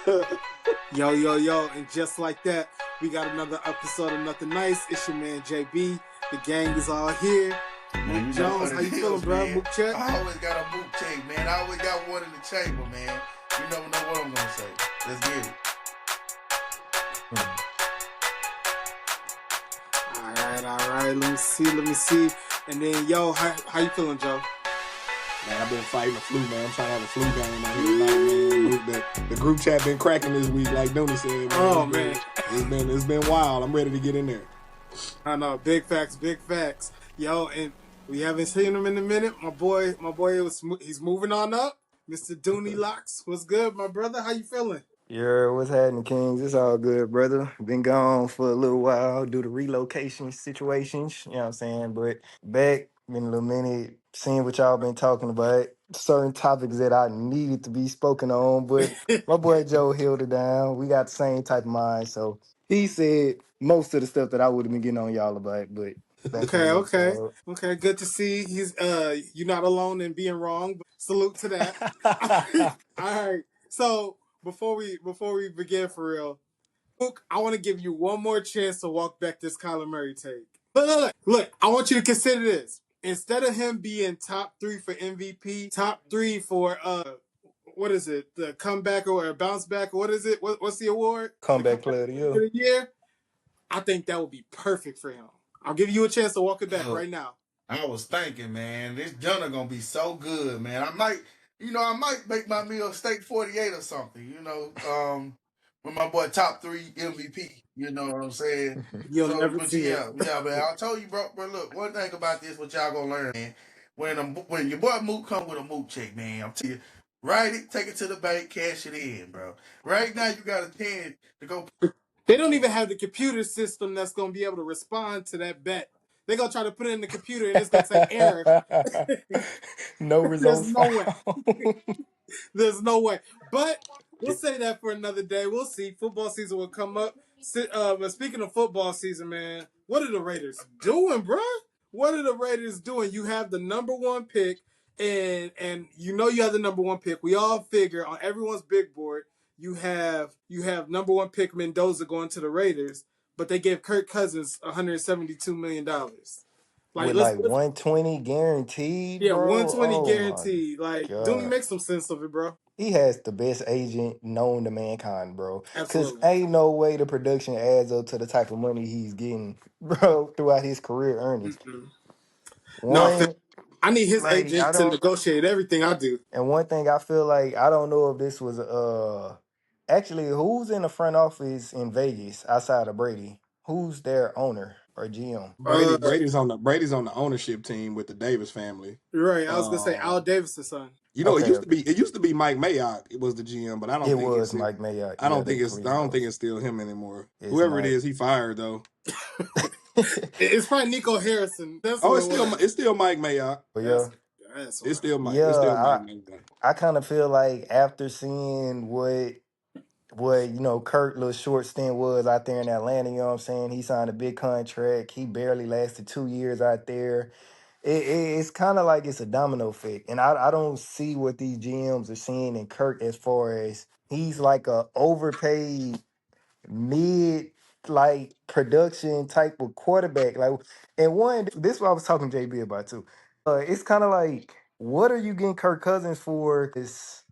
Yo, yo, yo, and just like that, we got another episode of Nothing Nice. It's your man JB. The gang is all here. Man, Mook you know Jones, what how it you feeling, is, bro? man. Mook check. I always got a Mook check, man. I always got one in the chamber, man. You never know what I'm gonna say. Let's get it. All right. Let me see. And then, yo, how you feeling, Joe? Man, I've been fighting the flu, man. I'm trying to have a flu game out here tonight, man. The group chat been cracking this week, like Dooney said, man. Oh, man. It's been wild. I'm ready to get in there. I know, big facts. Yo, and we haven't seen him in a minute. My boy, he's moving on up. Mr. Dooney Locks, what's good, my brother? How you feeling? Yeah, what's happening, Kings? It's all good, brother. Been gone for a little while due to relocation situations, you know what I'm saying? But back, been a little minute, seeing what y'all been talking about, certain topics that I needed to be spoken on, but my boy Joe held it down. We got the same type of mind, so he said most of the stuff that I would have been getting on y'all about, but back in Okay, the okay, episode. okay. Good to see he's you're not alone in being wrong. But salute to that. All right. So before we begin for real, Mook, I want to give you one more chance to walk back this Kyler Murray take. Look. I want you to consider this. Instead of him being top 3 for MVP, top 3 for what is it? The comeback or a bounce back? What is it? What's the award? The Comeback comeback player of the player of year. the year. I think that would be perfect for him. I'll give you a chance to walk it back Look, right now. I was thinking, man, this Gunner gonna be so good, man. I might make my meal steak 48 or something, with my boy top 3 MVP. You know what I'm saying? You'll So, never but see it. yeah, man. I told you, bro. But look, one thing about this, what y'all gonna learn, man. When your boy Mook come with a Mook check, man, I'm telling you, write it, take it to the bank, cash it in, bro. Right now, you got a 10 to go. They don't even have the computer system that's going to be able to respond to that bet. They're going to try to put it in the computer and it's going to say error. No There's results no way. found. There's no way. But we'll say that for another day. We'll see. Football season will come up. But speaking of football season, man, what are the Raiders doing, bro? What are the Raiders doing? You have the number one pick, and you know you have the number one pick. We all figure on everyone's big board you have number one pick Mendoza going to the Raiders, but they gave Kirk Cousins $172 million. Like With let's like 120 guaranteed, yeah, bro. 120 Oh my guaranteed. Like, Dooney, God. make some sense of it, bro. He has the best agent known to mankind, bro. Cause Absolutely. ain't no way the production adds up to the type of money he's getting, bro, throughout his career earnings. Mm-mm. No, One, I need his like I agent to don't negotiate everything I do. and one thing I feel like I don't know if this was actually who's in the front office in Vegas outside of Brady? Who's their owner or GM? Uh, Brady's on the ownership team with the Davis family. you're right. I was gonna say Al Um, Davis' son. it Okay, used to okay. be Mike Mayock. It was the GM, but It was Mike Mayock. Yeah, they I switched don't think those. it's still him anymore. It's Whoever it Mike. is, he fired though. It's probably Nico Harrison. That's Oh, what it was. it's still Mike Mayock. But That's yeah, that's It's why. still Mike. It's still Mike yeah. Mayock. I kind of feel like after seeing what Kurt little short stint was out there in Atlanta, you know what I'm saying? He signed a big contract. He barely lasted 2 years out there. It's kind of like it's a domino effect, and I don't see what these GMs are seeing in Kurt as far as he's like a overpaid mid like production type of quarterback. Like, and one this is what I was talking to JB about too. It's kind of like, what are you getting Kirk Cousins for? Is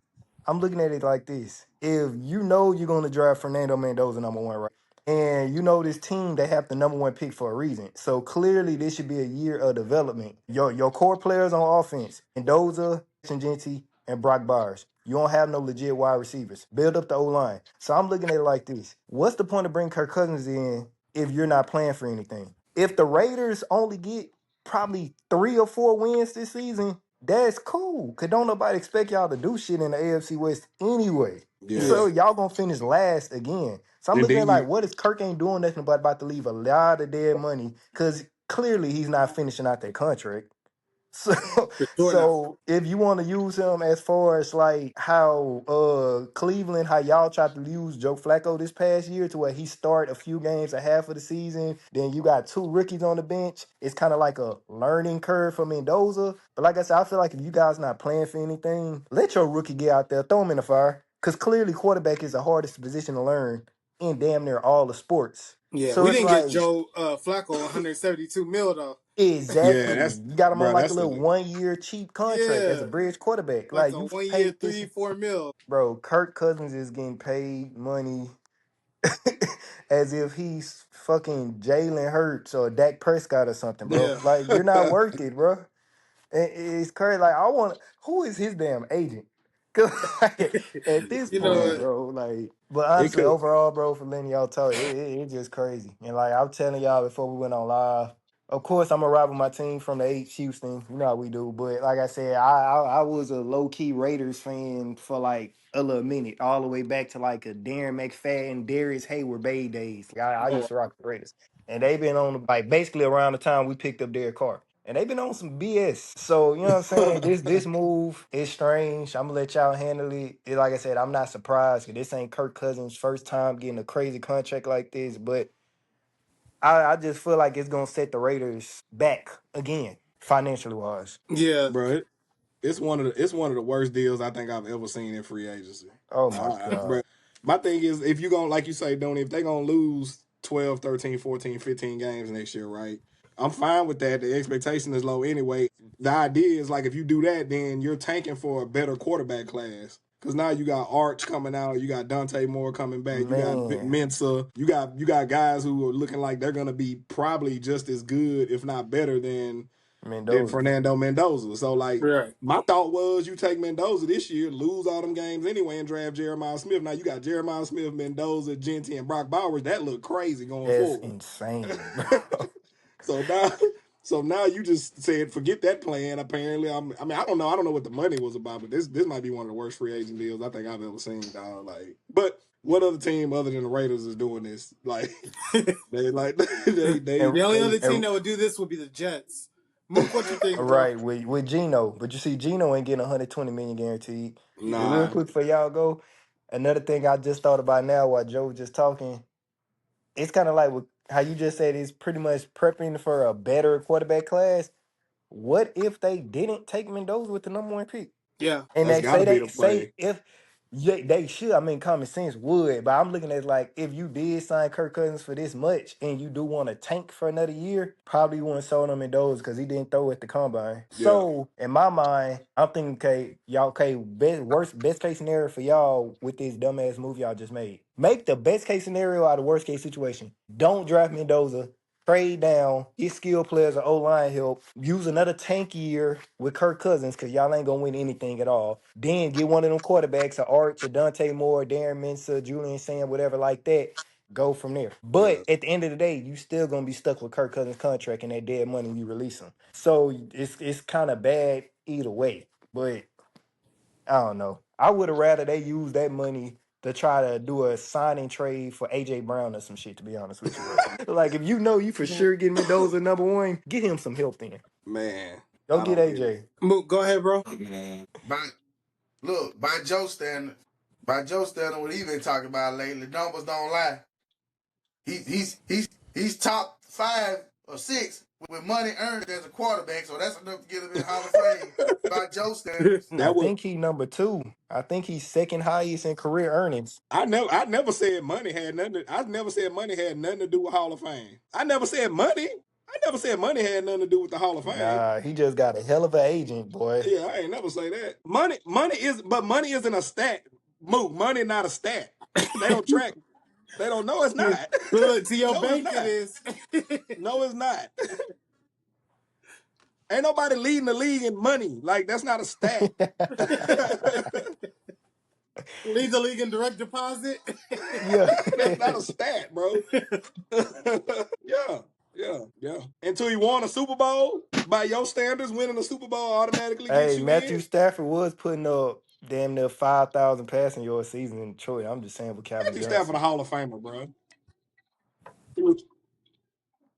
I'm looking at it like this: if you know you're going to draft Fernando Mendoza number one, right, and you know this team they have the number one pick for a reason, so clearly this should be a year of development. Your core players on offense: Mendoza, Genty, and Brock Bars. You don't have no legit wide receivers. Build up the O line. So I'm looking at it like this: what's the point of bringing Kirk Cousins in if you're not playing for anything? If the Raiders only get probably 3 or 4 wins this season, that's cool. Cause don't nobody expect y'all to do shit in the AFC West anyway. Yeah, So Yeah. y'all gonna finish last again. So I'm and looking then at like, you what is Kirk ain't doing nothing but about to leave a lot of dead money? Cause clearly he's not finishing out that contract. So, For sure not. so if you want to use him as far as like how Cleveland, how y'all tried to use Joe Flacco this past year to where he start a few games a half of the season, then you got 2 rookies on the bench. It's kind of like a learning curve for Mendoza. But like I said, I feel like if you guys not playing for anything, let your rookie get out there, throw him in the fire. Because clearly quarterback is the hardest position to learn in damn near all the sports. Yeah, So we it's didn't get like, Joe Flacco 172 mil though. Yeah, exactly. that's You got him on bro. like a That's little a 1 year cheap contract as a Yeah, bridge quarterback. like Like a you've 1 year, paid this, 3-4 mil. bro. Kirk Cousins is getting paid money as if he's fucking Jalen Hurts or Dak Prescott or something, bro. Yeah. Like you're not worth it, bro. It's crazy. Like I want, who is his damn agent? 'Cause, like, at this You know point, man. what? bro, like, but It honestly, could, overall, bro, for letting y'all talk, it's just crazy. And like I'm telling y'all before we went on live, of course I'm gonna ride with my team from the H Houston. You know how we do. But like I said, I was a low key Raiders fan for like a little minute, all the way back to like a Darren McFadden, Darius Hayward Bay days. Like, I Oh, used to rock the Raiders, and they've been on like basically around the time we picked up Derek Carr. And they've been on some BS. So, you know what I'm saying? This move is strange. I'm gonna let y'all handle it. Like I said, I'm not surprised because this ain't Kirk Cousins' first time getting a crazy contract like this. But I just feel like it's gonna set the Raiders back again, financially wise. yeah. bro. It's one of the worst deals I think I've ever seen in free agency. Oh my Bro, God. my thing is if you gonna like you say, Donnie, if they gonna lose 12, 13, 14, 15 games next year, right? I'm fine with that. The expectation is low anyway. The idea is like if you do that, then you're tanking for a better quarterback class. Cause now you got Arch coming out, you got Dante Moore coming back, you got Man, Mensa, you got guys who are looking like they're gonna be probably just as good, if not better than Mendoza. Fernando Mendoza. So like Right. my thought was you take Mendoza this year, lose all them games anyway, and draft Jeremiah Smith. Now you got Jeremiah Smith, Mendoza, Genty, and Brock Bowers. That look crazy going That's forward. insane, bro. so now so now you just said forget that plan. Apparently, I mean I don't know. I don't know what the money was about, but this might be one of the worst free agent deals I think I've ever seen, dog. Like, but what other team other than the Raiders is doing this? Like they like And, The only other team and that would do this would be the Jets. Mook, what you think, bro? right, with Gino. But you see, Gino ain't getting 120 million guaranteed. And real nah. quick for y'all go. Another thing I just thought about now while Joe was just talking, it's kind of like how you just said it's pretty much prepping for a better quarterback class. What if they didn't take Mendoza with the number 1 pick? Yeah. And That's they got to say be the say play. if they should. I mean, common sense would, but I'm looking at like if you did sign Kirk Cousins for this much and you do want to tank for another year, probably wouldn't sold him in those because he didn't throw at the combine. Yeah. So in my mind, I'm thinking, okay, y'all, okay, best case scenario for y'all with this dumbass move y'all just made. Make the best case scenario out of the worst case situation. Don't draft Mendoza. Trade down, get skilled players or O-line help, use another tank year with Kirk Cousins because y'all ain't gonna win anything at all. Then get one of them quarterbacks, a Arch, a Dante Moore, Darren Mensa, Julian Sam, whatever like that. Go from there. Yeah. But at the end of the day, you still gonna be stuck with Kirk Cousins' contract and that dead money when you release him. So it's kind of bad either way. But I don't know. I would have rather they use that money to try to do a signing trade for AJ Brown or some shit, to be honest with you, bro. Like if you know you for sure getting Mendoza number 1, get him some help then. Man, Go I get don't get it. AJ. Mook, go ahead, bro. By look, by Joe standard, what he been talking about lately, numbers don't lie. He's top 5 or 6 with money earned as a quarterback, so that's enough to get him in Hall of Fame by Joe standards. I That was think he number 2. I think he's second highest in career earnings. I never said money had nothing I never said money had nothing to do with Hall of Fame. I never said money. I never said money had nothing to do with the Hall of Fame. Nah, he just got a hell of an agent, boy. Yeah, I ain't never say that. Money isn't a stat. Move. Money not a stat. They don't track. They don't know it's But not. look, to your No, it's bank it not. is. No, it's not. Ain't nobody leading the league in money. Like that's not a stat. Lead the league in direct deposit. Yeah. That's not a stat, bro. Yeah, yeah. Until you won a Super Bowl, by your standards, winning a Super Bowl automatically gets Hey, you in. Matthew Stafford was putting up damn near 5,000 passing yard season in Detroit. I'm just saying with Calvin Matthew Stafford, a Johnson. Hall of Famer, bro.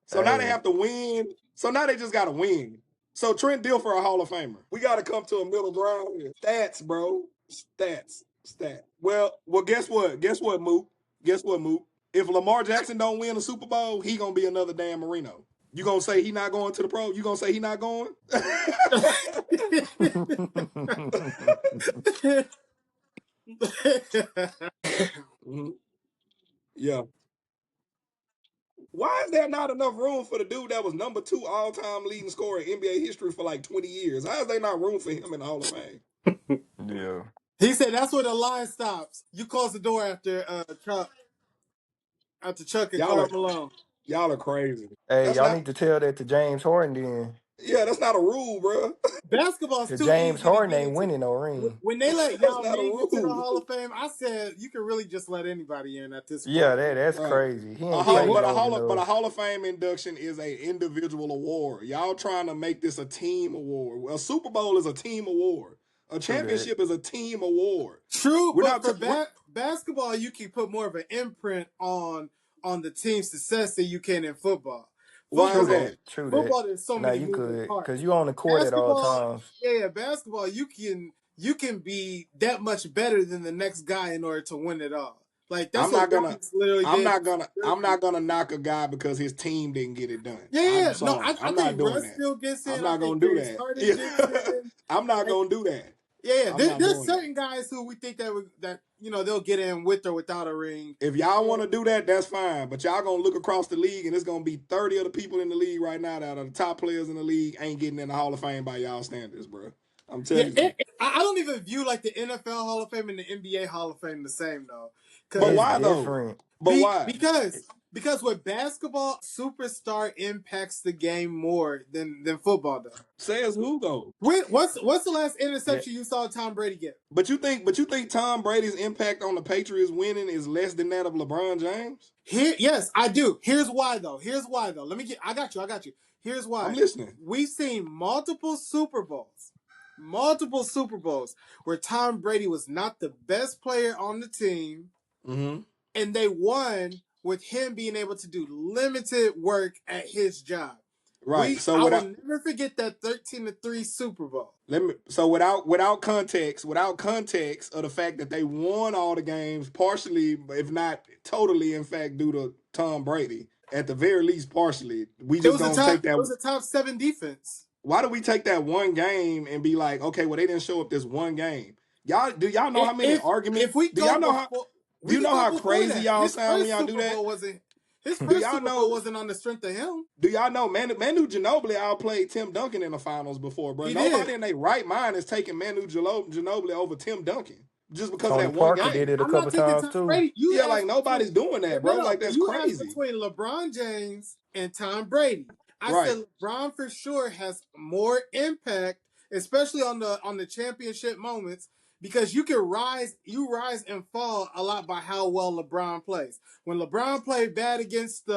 So now they Hey, have to win. So now they just got to win. So Trent Dilfer, a Hall of Famer. We got to come to a middle ground here. Stats, bro. Stat. Well. Guess what? Mook? Guess what, Mook? If Lamar Jackson don't win a Super Bowl, he gonna be another Dan Marino. You gonna say he not going to the pro? You gonna say he not going? Mhm. Yeah. Why is there not enough room for the dude that was number 2 all-time leading scorer in NBA history for like 20 years? How is there not room for him in the Hall of Fame? Yeah. He said that's where the line stops. You close the door after Chuck and Y'all Karl are Malone. y'all are crazy. Hey, That's y'all not. need to tell that to James Harden then. Yeah, that's not a rule, bro. Basketball's Cause too James easy to Harden get ain't into. winning no ring. When they let That's Yao not a Ming into the rule. Hall of Fame, I said you can really just let anybody in at this Yeah, point. that's Right. crazy. He ain't played Yeah, long But a enough. Hall of Fame induction is a individual award. Y'all trying to make this a team award. A Super Bowl is a team award. A True that. championship is a team award. true, We're but not. for basketball, you can put more of an imprint on the team's success than you can in football. Why True is Football, that? that. True that. football, there's so Now many you moving could, parts. cause you on the court at all Basketball, times. yeah, basketball, you can be that much better than the next guy in order to win it all. Like that's I'm what not gonna. Giannis literally did. I'm not gonna knock a guy because his team didn't get it done. Yeah, I'm yeah. No, sorry. I I'm not think doing Russ that. still gets I'm in. I not think gonna do James that. Harden gets Yeah. in. I'm not Like, gonna do that. yeah, yeah. I'm not There's doing that. certain guys who we think that they'll get in with or without a ring. If y'all Yeah, want to do that, that's fine. But y'all gonna look across the league, and it's gonna be 30 of the people in the league right now that are the top players in the league ain't getting in the Hall of Fame by y'all standards, bro. I'm yeah. telling you. I don't even view like the NFL Hall of Fame and the NBA Hall of Fame the same though, But because It's why though? different. But why? because with basketball, superstar impacts the game more than football does. Says who though? What's the last Yeah. interception you saw Tom Brady get? But you think Tom Brady's impact on the Patriots winning is less than that of LeBron James? Yes, I do. Here's why though. I got you. I got you. Here's I'm why. listening. We've seen multiple Super Bowls where Tom Brady was not the best player on the team, Mm-hmm. and they won with him being able to do limited work at his job. Right. So I will without never forget that 13-3 Super Bowl. without context of the fact that they won all the games partially, if not totally, in fact, due to Tom Brady. At the very least, partially. We It just was a gonna top. take It that. was a top 7 defense. Why do we take that one game and be like, okay, well, they didn't show up this one game? Y'all know how many arguments? If we Do go y'all know how? before, Do we you could know go how before crazy that. y'all sound when y'all do that? His Do first y'all Super Bowl know? wasn't on the strength of him. Do y'all know Manu Ginobili outplayed Tim Duncan in the finals before, bro? He did. Nobody in their right mind is taking Ginobili over Tim Duncan just because of Tony that one Parker did game. it a I'm not couple taking times Tom too. Brady. You Yeah, like asked nobody's between doing that, no, bro. no, Like but that's you asked crazy. between LeBron James and Tom Brady. I Right. said LeBron for sure has more impact, especially on the championship moments, because you rise and fall a lot by how well LeBron plays. When LeBron played bad against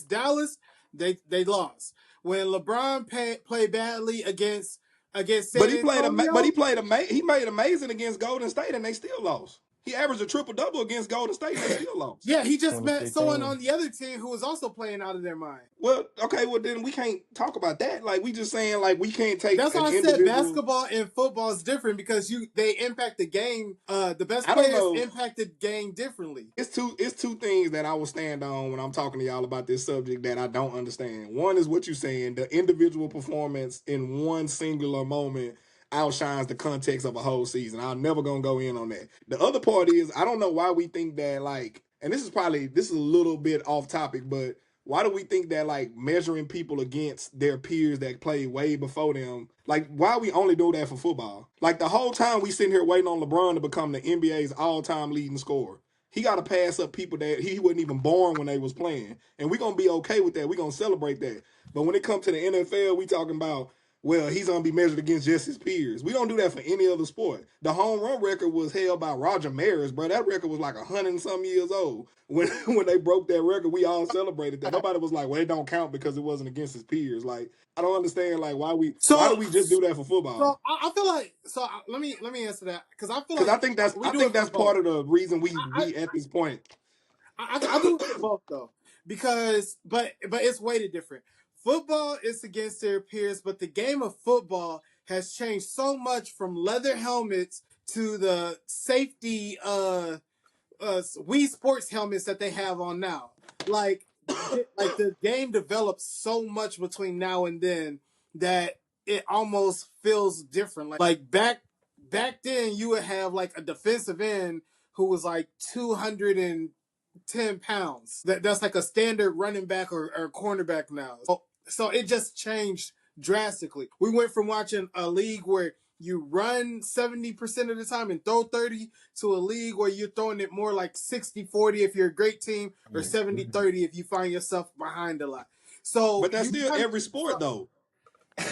Dallas, they lost. When LeBron played badly against But San Antonio, he made amazing against Golden State and they still lost. He averaged a triple double against Golden State and they still lost. yeah, he just met someone 2015. on the other team who was also playing out of their mind. Well, okay, well then we can't talk about that. Like we just saying like we can't take That's an why I said individual. basketball and football is different because they impact the game. The best I don't players know. impact the game differently. It's two things that I will stand on when I'm talking to y'all about this subject that I don't understand. One is what you're saying, the individual performance in one singular moment outshines the context of a whole season. I'm never gonna go in on that. The other part is I don't know why we think that like, and this is a little bit off topic, but why do we think that like measuring people against their peers that played way before them, like why we only do that for football? Like the whole time we sitting here waiting on LeBron to become the NBA's all-time leading scorer. He got to pass up people that he wasn't even born when they was playing, and we're gonna be okay with that. We're gonna celebrate that. But when it comes to the NFL, we talking about, well, he's gonna be measured against just his peers. We don't do that for any other sport. The home run record was held by Roger Maris, bro. That record was like 100 and some years old. When when they broke that record, we all celebrated that. Nobody was like, well, it don't count because it wasn't against his peers. Like, I don't understand like why do So, we just do that for football? I feel like let me answer that because I feel Because like we I do think it for that's both. part of the reason I we at this point. I do it for both though because but it's weighted different. Football is against their peers, but the game of football has changed so much from leather helmets to the safety Wii Sports helmets that they have on now. Like like the game develops so much between now and then that it almost feels different. Like back then you would have like a defensive end who was like 210 pounds. That's like a standard running back or cornerback now. So it just changed drastically. We went from watching a league where you run 70% of the time and throw 30 to a league where you're throwing it more like 60-40 if you're a great team or 70-30 if you find yourself behind a lot. So But that's still every sport though.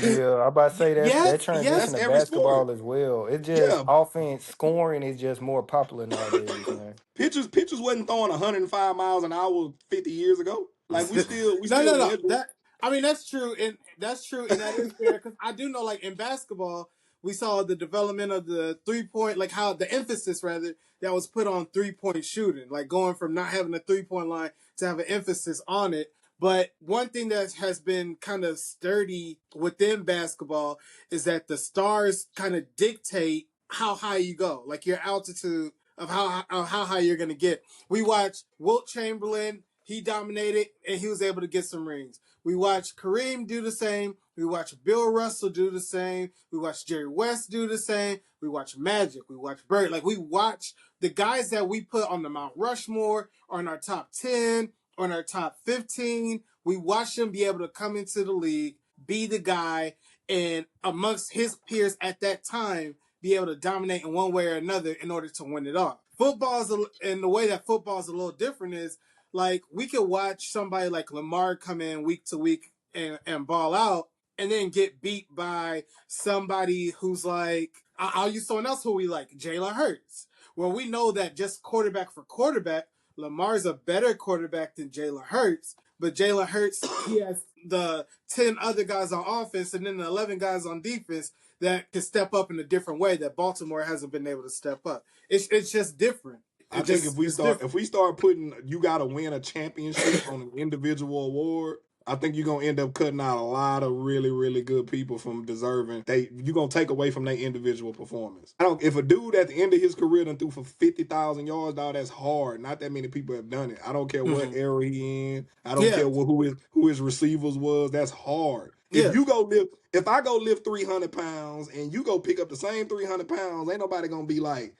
Yeah, I'm about to say that yes, transition That's yes. to every sport. basketball as well. It just Yeah, offense scoring is just more popular nowadays, man. pitchers wasn't throwing 105 miles an hour 50 years ago. Like we still No. measure. That I mean that's true, and that is fair because I do know like in basketball we saw the development of the 3-point, like how the emphasis rather that was put on 3-point shooting, like going from not having a 3-point line to have an emphasis on it. But one thing that has been kind of sturdy within basketball is that the stars kind of dictate how high you go, like your altitude of how high you're gonna get. We watched Wilt Chamberlain. He dominated and he was able to get some rings. We watched Kareem do the same. We watched Bill Russell do the same. We watched Jerry West do the same. We watched Magic. We watched Bird. Like we watch the guys that we put on the Mount Rushmore or in our top 10 or in our top 15. We watch them be able to come into the league, be the guy, and amongst his peers at that time, be able to dominate in one way or another in order to win it all. And the way that football is a little different is like we could watch somebody like Lamar come in week to week and ball out and then get beat by somebody who's like, I'll use someone else who we like, Jalen Hurts. Well, we know that just quarterback for quarterback, Lamar's a better quarterback than Jalen Hurts, but Jalen Hurts, he has the 10 other guys on offense and then the 11 guys on defense that can step up in a different way that Baltimore hasn't been able to step up. It's just different. I think if we start putting you got to win a championship on an individual award, I think you're gonna end up cutting out a lot of really, really good people from deserving. You're gonna take away from their individual performance. If a dude at the end of his career done threw for 50,000 yards, dog, that's hard. Not that many people have done it. I don't care what era he in. I don't care who his receivers was. That's hard. If I go lift 300 pounds and you go pick up the same 300 pounds, ain't nobody gonna be like,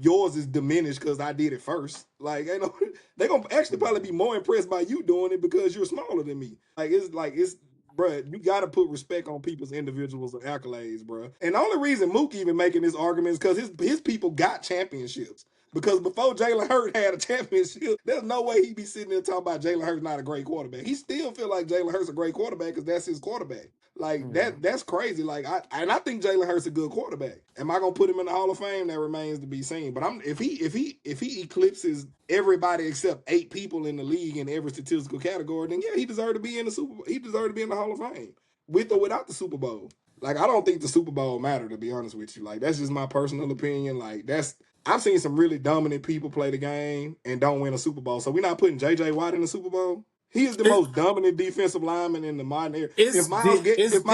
yours is diminished because I did it first. Like, ain't no, they gonna actually probably be more impressed by you doing it because you're smaller than me. Bruh, you gotta put respect on people's individuals and accolades, bruh. And the only reason Mook even making this argument is because his people got championships. Because before Jalen Hurts had a championship, there's no way he'd be sitting there talking about Jalen Hurts not a great quarterback. He still feel like Jalen Hurts a great quarterback because that's his quarterback. Like that's crazy. Like I think Jalen Hurts a good quarterback. Am I gonna put him in the Hall of Fame? That remains to be seen. But if he eclipses everybody except 8 people in the league in every statistical category, then yeah, he deserved to be in the He deserved to be in the Hall of Fame with or without the Super Bowl. Like I don't think the Super Bowl mattered, to be honest with you. Like that's just my personal opinion. Like I've seen some really dominant people play the game and don't win a Super Bowl. So we're not putting J.J. Watt in the Super Bowl. He is the most dominant defensive lineman in the modern era. If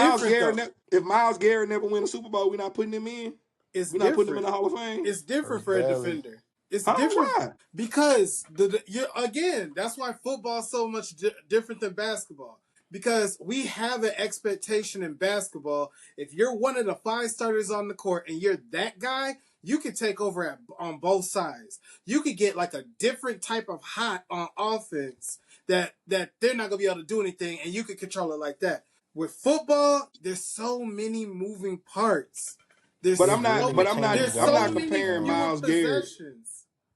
Myles Garrett never win a Super Bowl, we're not putting him in. We're not putting him in the Hall of Fame. It's different for a defender. It's different why? because that's why football is so much different than basketball. Because we have an expectation in basketball. If you're one of the 5 starters on the court and you're that guy, you could take over on both sides. You could get like a different type of hot on offense that they're not gonna be able to do anything, and you could control it like that. With football, there's so many moving parts. I'm not comparing Myles Garrett.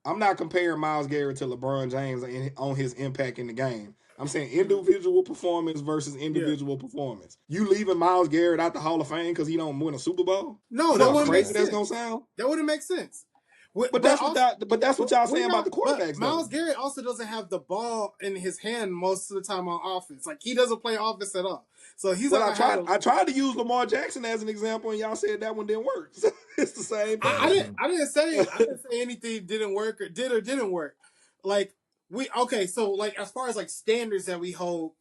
I'm not comparing Myles Garrett to LeBron James on his impact in the game. I'm saying individual performance versus individual performance. You leaving Myles Garrett out the Hall of Fame because he don't win a Super Bowl? No, that wouldn't make sense. That's gonna sound. That wouldn't make sense. But that's what y'all saying about the quarterbacks. Myles Garrett also doesn't have the ball in his hand most of the time on offense. Like he doesn't play offense at all. So he's. Well, I tried to use Lamar Jackson as an example, and y'all said that one didn't work. So it's the same thing. I didn't say anything didn't work or didn't work. Like so like as far as like standards that we hold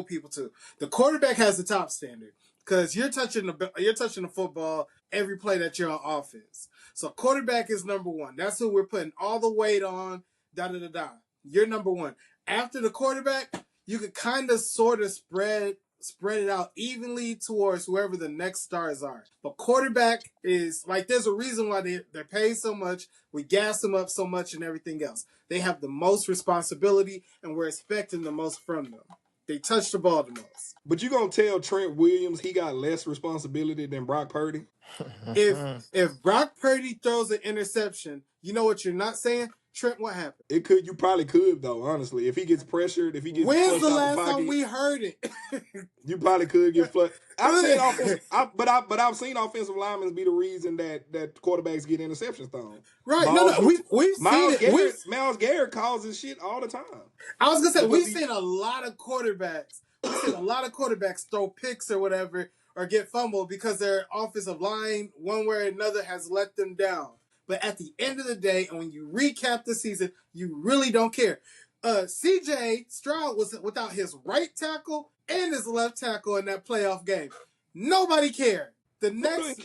people to, the quarterback has the top standard because you're touching the football every play that you're on offense. So quarterback is number 1. That's who we're putting all the weight on. You're number 1. After the quarterback, you could kind of sort of spread spread it out evenly towards whoever the next stars are. But quarterback is like there's a reason why they're paid so much. We gas them up so much and everything else. They have the most responsibility and we're expecting the most from them. They touch the ball the most. But you gonna tell Trent Williams he got less responsibility than Brock Purdy? If Brock Purdy throws an interception, you know what you're not saying? Trent, what happened? It could. You probably could though. Honestly, if he gets pressured, if he gets When's flushed the out last the pocket, time we heard it? you probably could get flushed. I've seen offensive, I've seen offensive linemen be the reason that quarterbacks get interceptions thrown. Right? No, we've seen it. Myles Garrett causes shit all the time. I was gonna say we've seen a lot of quarterbacks. We've seen a lot of quarterbacks throw picks or whatever or get fumbled because their offensive line, one way or another, has let them down. But at the end of the day, and when you recap the season, you really don't care. CJ Stroud was without his right tackle and his left tackle in that playoff game. Nobody cared. The next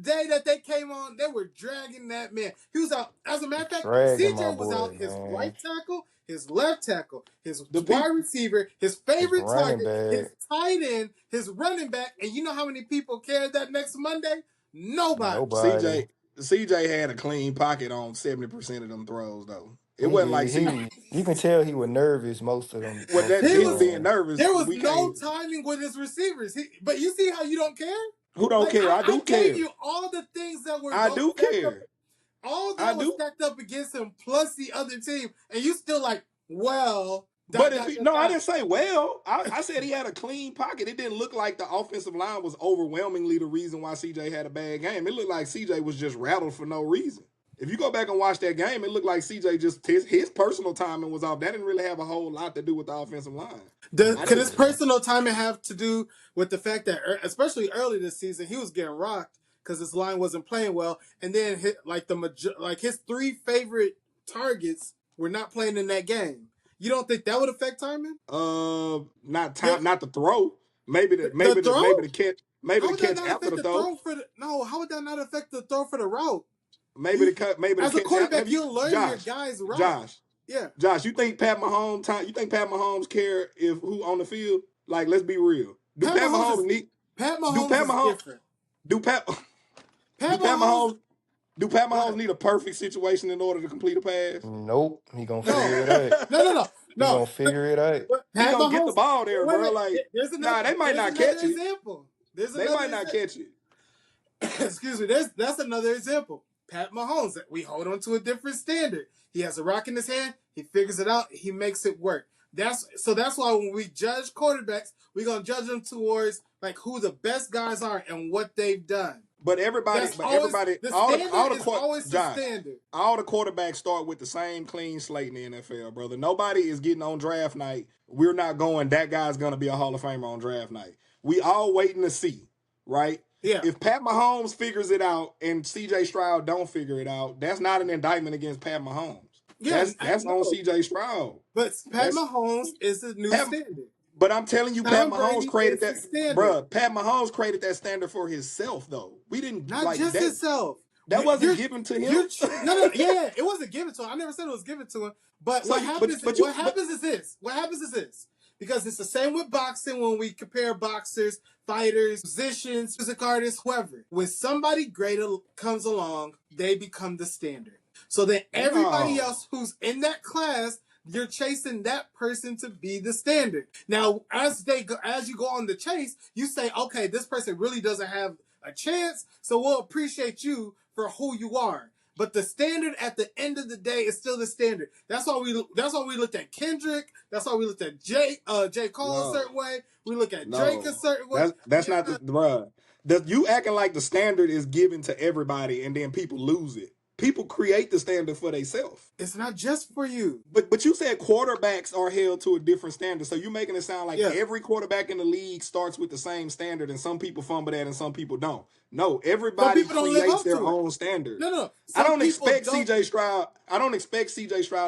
day that they came on, they were dragging that man. He was out. As a matter of fact, CJ was out his right tackle, his left tackle, his wide receiver, his favorite target, his tight end, his running back. And you know how many people cared that next Monday? Nobody. CJ had a clean pocket on 70% of them throws, though. It wasn't like you can tell he was nervous most of them. Well, he was being nervous. There was no timing with his receivers. But you see how you don't care? Who don't care? I do care. I gave you all the things that were. I do care. All that was stacked up against him, plus the other team, and you still like, well. But I didn't say well. I said he had a clean pocket. It didn't look like the offensive line was overwhelmingly the reason why CJ had a bad game. It looked like CJ was just rattled for no reason. If you go back and watch that game, it looked like CJ just his personal timing was off. That didn't really have a whole lot to do with the offensive line. Could his personal timing have to do with the fact that, especially early this season, he was getting rocked because his line wasn't playing well, and then his three favorite targets were not playing in that game. You don't think that would affect timing? Not the throw. Maybe the catch after the throw. How would that not affect the throw for the route? Maybe the catch. As a quarterback, you learn your guys' route. Josh, you think Pat Mahomes care if who on the field? Like, let's be real. Do Pat Mahomes is different. Do Pat Mahomes need a perfect situation in order to complete a pass? Nope. He gonna figure it out. No. He gonna figure it out. He gonna get the ball there, bro. Like, they might not catch it. They might not catch it. Excuse me. That's another example. Pat Mahomes, we hold on to a different standard. He has a rock in his hand. He figures it out. He makes it work. That's why when we judge quarterbacks, we're gonna judge them towards like who the best guys are and what they've done. All the quarterbacks start with the same clean slate in the NFL, brother. Nobody is getting on draft night. We're not going, that guy's going to be a Hall of Famer on draft night. We all waiting to see, right? Yeah. If Pat Mahomes figures it out and CJ Stroud don't figure it out, that's not an indictment against Pat Mahomes. Yeah, that's on CJ Stroud. But Pat Mahomes is the new standard. But I'm telling you, Pat Mahomes created that. Bro, Pat Mahomes created that standard for himself, though. We didn't not just himself. That wasn't given to him. It wasn't given to him. I never said it was given to him. But what happens is this. Because it's the same with boxing when we compare boxers, fighters, musicians, music artists, whoever. When somebody greater comes along, they become the standard. So then everybody else who's in that class, you're chasing that person to be the standard. Now, as you go on the chase, you say, okay, this person really doesn't have a chance, so we'll appreciate you for who you are. But the standard at the end of the day is still the standard. That's why we looked at Kendrick. That's why we looked at J. Cole a certain way. We look at Drake a certain way. That's not the bruh. You acting like the standard is given to everybody and then people lose it. People create the standard for themselves. It's not just for you. But you said quarterbacks are held to a different standard. So you're making it sound like every quarterback in the league starts with the same standard and some people fumble that and some people don't. No, everybody creates their own standard. No. I don't expect CJ Stroud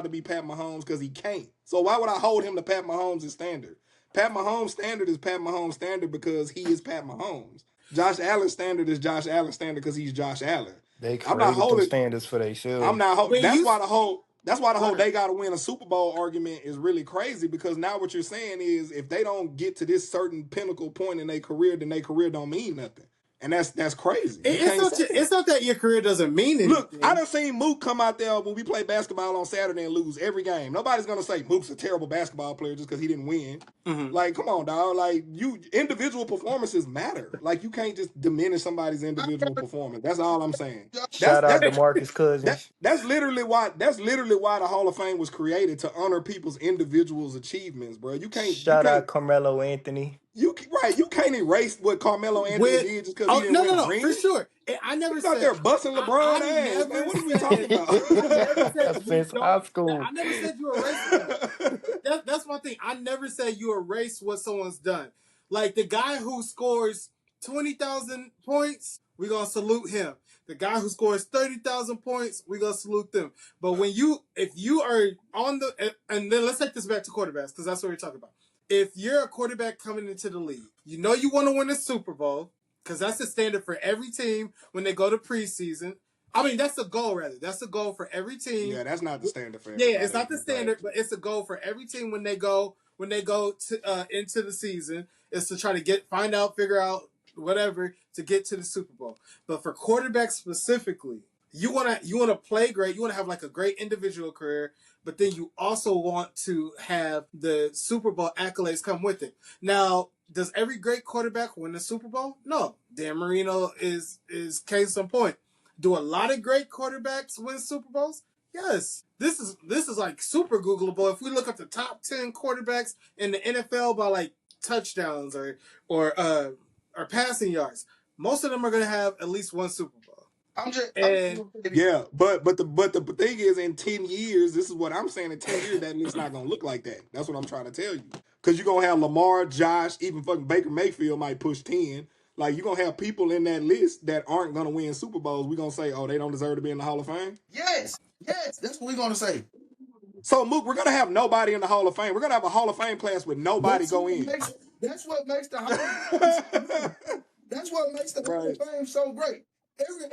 to be Pat Mahomes because he can't. So why would I hold him to Pat Mahomes' standard? Pat Mahomes' standard is Pat Mahomes' standard because he is Pat Mahomes. Josh Allen's standard is Josh Allen's standard because he's Josh Allen. They created them standards for themselves. I'm not holding. That's why the whole. That's why the whole Right. they got to win a Super Bowl argument is really crazy, because now what you're saying is if they don't get to this certain pinnacle point in their career, then their career don't mean nothing. And that's crazy. You can't say that. It's not that your career doesn't mean Look, I anything. done seen Mook come out there when we play basketball on Saturday and lose every game. Nobody's gonna say Mook's a terrible basketball player just because he didn't win. Mhm. Like, come on, dog. Like, individual performances matter. Like, you can't just diminish somebody's individual performance. That's all I'm saying. Shout out to Marcus Cousins. That's literally why the Hall of Fame was created, to honor people's individuals' achievements, bro. Shout out Carmelo Anthony. You can't erase what Carmelo Anthony did just because he didn't win a ring. For sure. I never He's said out there busting LeBron ass, man. What are we talking about? Since high school. I never said you erased. That's my thing. I never said you erase what someone's done. Like the guy who scores 20,000 points, we're gonna salute him. The guy who scores 30,000 points, we're gonna salute them. But if you are on the, and then let's take this back to quarterbacks, because that's what we're talking about. If you're a quarterback coming into the league, you know you want to win a Super Bowl, because that's the standard for every team when they go to preseason. I mean, that's the goal, rather. That's the goal for every team. Yeah, that's not the standard for everybody. Yeah, it's not the standard, but it's a goal for every team when they go to into the season, is to try to find out, figure out whatever to get to the Super Bowl. But for quarterbacks specifically, you wanna play great, you wanna have like a great individual career, but then you also want to have the Super Bowl accolades come with it. Now, does every great quarterback win the Super Bowl? No. Dan Marino is case in point. Do a lot of great quarterbacks win Super Bowls? Yes. This is like super Googleable. If we look at the top 10 quarterbacks in the NFL by like touchdowns or passing yards, most of them are going to have at least one Super Bowl. Yeah, but the thing is, in 10 years, this is what I'm saying. In 10 years, that list's not gonna look like that. That's what I'm trying to tell you. Because you're gonna have Lamar, Josh, even fucking Baker Mayfield might push 10. Like, you're gonna have people in that list that aren't gonna win Super Bowls. We're gonna say, oh, they don't deserve to be in the Hall of Fame. Yes, that's what we're gonna say. So, Mook, we're gonna have nobody in the Hall of Fame. We're gonna have a Hall of Fame class with nobody go in. That's what makes the Hall of Fame. That's what makes the Hall of Fame so great.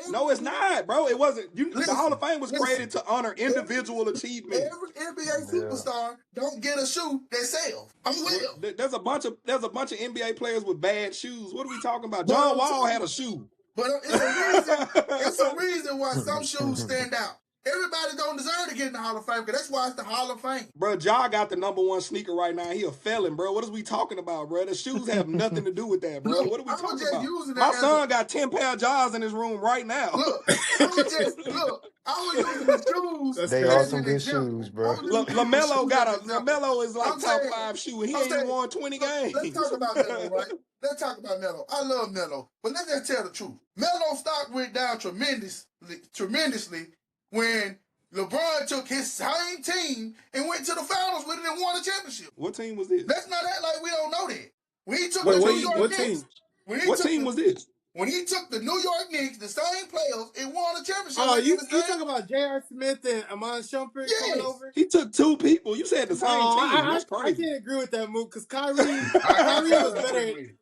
No, it's not, bro. It wasn't. The Hall of Fame was created to honor individual achievement. Every NBA superstar don't get a shoe they sell. I'm with. There's a bunch of NBA players with bad shoes. What are we talking about? John Wall had a shoe. But it's a reason why some shoes stand out. Everybody don't deserve to get in the Hall of Fame, because that's why it's the Hall of Fame. Bro, Ja got the #1 sneaker right now. He a felon, bro. What is we talking about, bro? The shoes have nothing to do with that, bro. What are we talking about? My son got 10 pair of Jaws in his room right now. Look, I was using the shoes. They are some good shoes, bro. LaMelo is like top 5 shoe, and he ain't won 20 games. Let's talk about Melo, right? Let's talk about Melo. I love Melo, but let's just tell the truth. Melo stock went down tremendously when LeBron took his same team and went to the finals with it and won a championship. What team was this? Let's not act like we don't know that. When he took What team was this? When he took the New York Knicks, the same players, and won a championship. Oh, you talking about J.R. Smith and Amon Shumpert coming over? He took 2 people. You said the same team. That's crazy. I can't agree with that move, because Kyrie was better.